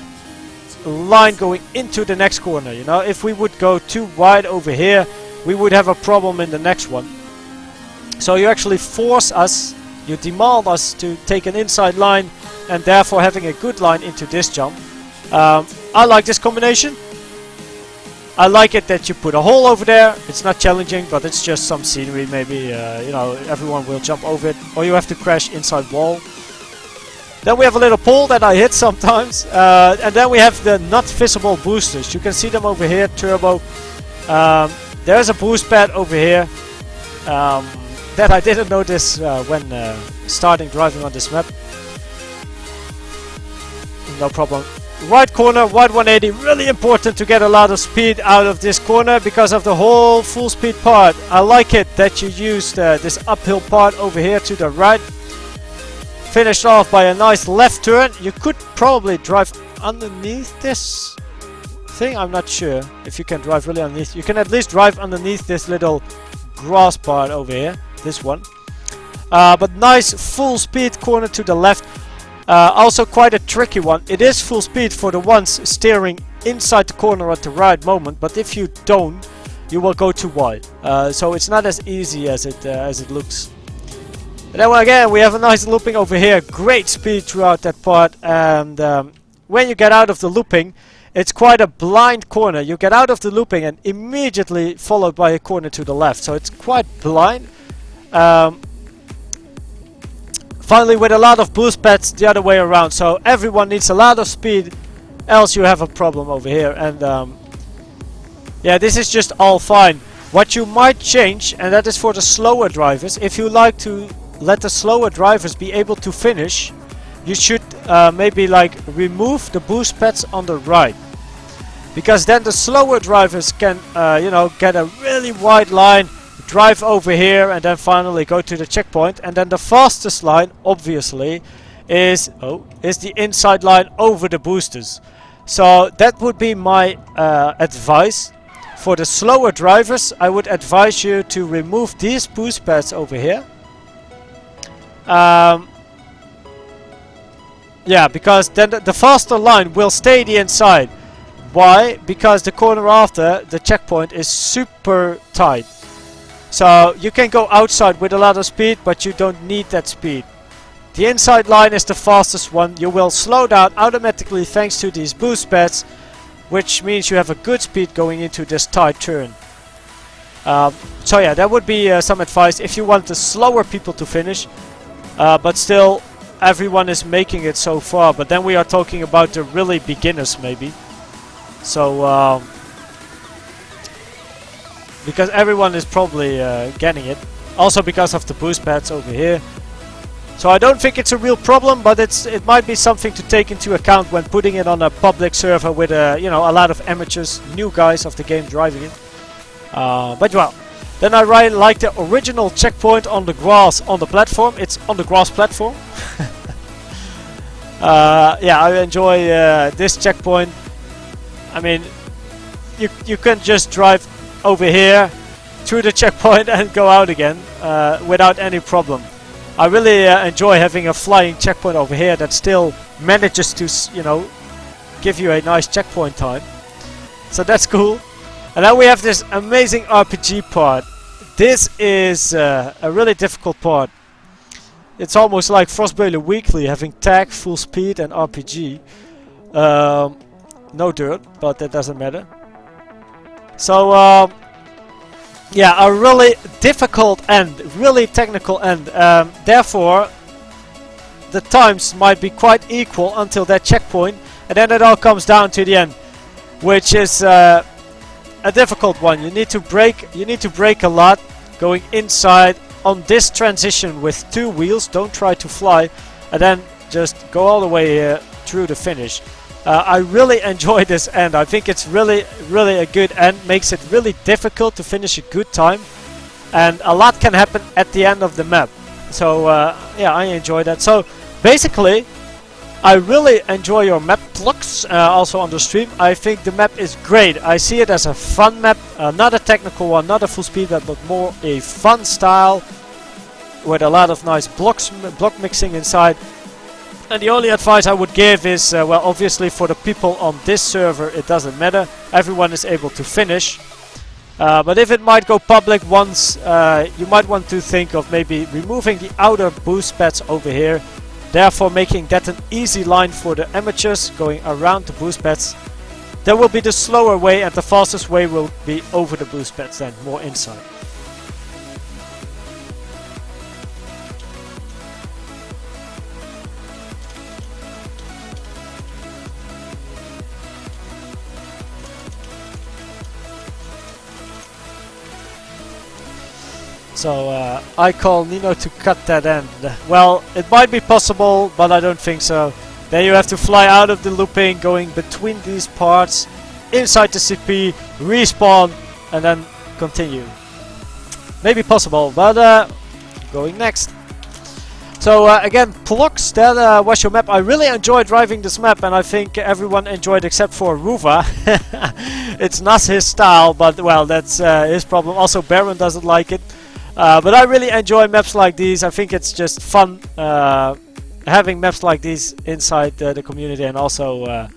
line going into the next corner. You know, if we would go too wide over here, we would have a problem in the next one. So you actually force us, you demand us to take an inside line and therefore having a good line into this jump. I like this combination. I like it that you put a hole over there. It's not challenging, but it's just some scenery. Maybe you know, everyone will jump over it, or you have to crash inside wall. Then we have a little pole that I hit sometimes, and then we have the not visible boosters. You can see them over here, turbo. There's a boost pad over here that I didn't notice when starting driving on this map. No problem. Right corner, wide 180, really important to get a lot of speed out of this corner because of the whole full speed part. I like it that you used this uphill part over here to the right. Finished off by a nice left turn. You could probably drive underneath this thing. I'm not sure if you can drive really underneath. You can at least drive underneath this little grass part over here. This one. But nice full speed corner to the left. Also quite a tricky one. It is full speed for the ones steering inside the corner at the right moment, but if you don't, you will go too wide. So it's not as easy as it looks. And then again, we have a nice looping over here. Great speed throughout that part, and when you get out of the looping, it's quite a blind corner. You get out of the looping and immediately followed by a corner to the left, so it's quite blind. Finally, with a lot of boost pads the other way around, so everyone needs a lot of speed, else you have a problem over here. And yeah, this is just all fine. What you might change, and that is for the slower drivers, if you like to let the slower drivers be able to finish, you should maybe like remove the boost pads on the right, because then the slower drivers can you know, get a really wide line, drive over here, and then finally go to the checkpoint. And then the fastest line, obviously, is the inside line over the boosters. So that would be my advice for the slower drivers. I would advise you to remove these boost pads over here. Yeah, because then the faster line will stay the inside. Why? Because the corner after the checkpoint is super tight. So you can go outside with a lot of speed, but you don't need that speed. The inside line is the fastest one. You will slow down automatically thanks to these boost pads, which means you have a good speed going into this tight turn. So yeah, that would be some advice if you want the slower people to finish. But still, everyone is making it so far. But then we are talking about the really beginners maybe. So because everyone is probably getting it. Also because of the boost pads over here. So I don't think it's a real problem, but it might be something to take into account when putting it on a public server with you know, a lot of amateurs, new guys of the game driving it. But well, then I really like the original checkpoint on the grass on the platform. It's on the grass platform. Yeah, I enjoy this checkpoint. I mean, you can just drive over here through the checkpoint and go out again without any problem. I really enjoy having a flying checkpoint over here that still manages to, you know, give you a nice checkpoint time. So that's cool. And then we have this amazing RPG part. This is a really difficult part. It's almost like Frostbailer Weekly having tag, full speed and RPG. No dirt, but that doesn't matter. So yeah, a really difficult end, really technical end. Therefore, the times might be quite equal until that checkpoint, and then it all comes down to the end, which is a difficult one. You need to brake a lot going inside on this transition with 2 wheels. Don't try to fly, and then just go all the way through the finish. I really enjoy this end. I think it's really a good end. Makes it really difficult to finish a good time, and a lot can happen at the end of the map. So yeah, I enjoy that. So basically, I really enjoy your map looks also on the stream. I think the map is great. I see it as a fun map, not a technical one, not a full speed map, but more a fun style with a lot of nice block mixing inside. And the only advice I would give is, well, obviously for the people on this server it doesn't matter. Everyone is able to finish. But if it might go public once, you might want to think of maybe removing the outer boost pads over here. therefore making that an easy line for the amateurs going around the boost pads. There will be the slower way, and the fastest way will be over the boost pads, then more inside. So I call Nino to cut that end. Well, it might be possible, but I don't think so. Then you have to fly out of the looping, going between these parts, inside the CP, respawn, and then continue. Maybe possible, but going next. So again, Plox, that was your map. I really enjoyed driving this map, and I think everyone enjoyed except for Ruva. It's not his style, but well, that's his problem. Also, Baron doesn't like it. But I really enjoy maps like these. I think it's just fun having maps like these inside the community, and also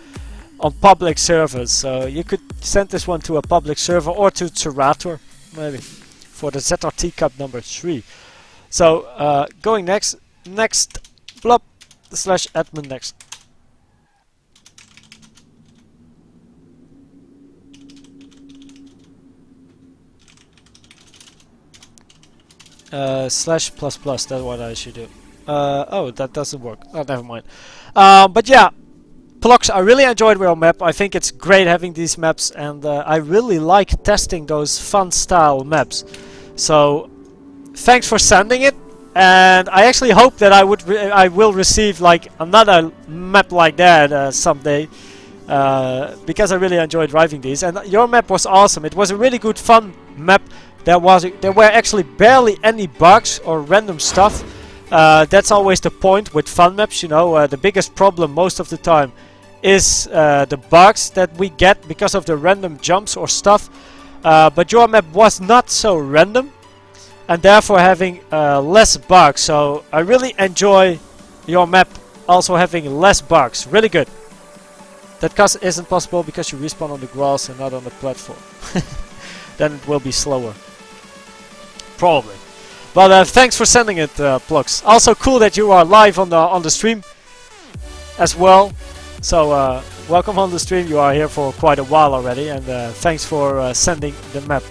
on public servers. So you could send this one to a public server or to Zerator, maybe, for the ZRT Cup number 3. So going next, blop /admin next. /++, that's what I should do. Oh, that doesn't work. Oh, never mind. But yeah, Plox, I really enjoyed your map. I think it's great having these maps, and I really like testing those fun style maps. So thanks for sending it, and I actually hope that I will receive like another map like that someday, because I really enjoyed driving these. And your map was awesome. It was a really good fun map. There were actually barely any bugs or random stuff. That's always the point with fun maps, you know. The biggest problem most of the time is the bugs that we get because of the random jumps or stuff. But your map was not so random, and therefore having less bugs. So I really enjoy your map also having less bugs. Really good. That isn't possible because you respawn on the grass and not on the platform. Then it will be slower. Probably. But thanks for sending it, Plux. Also cool that you are live on the stream as well. So welcome on the stream. You are here for quite a while already, and thanks for sending the map.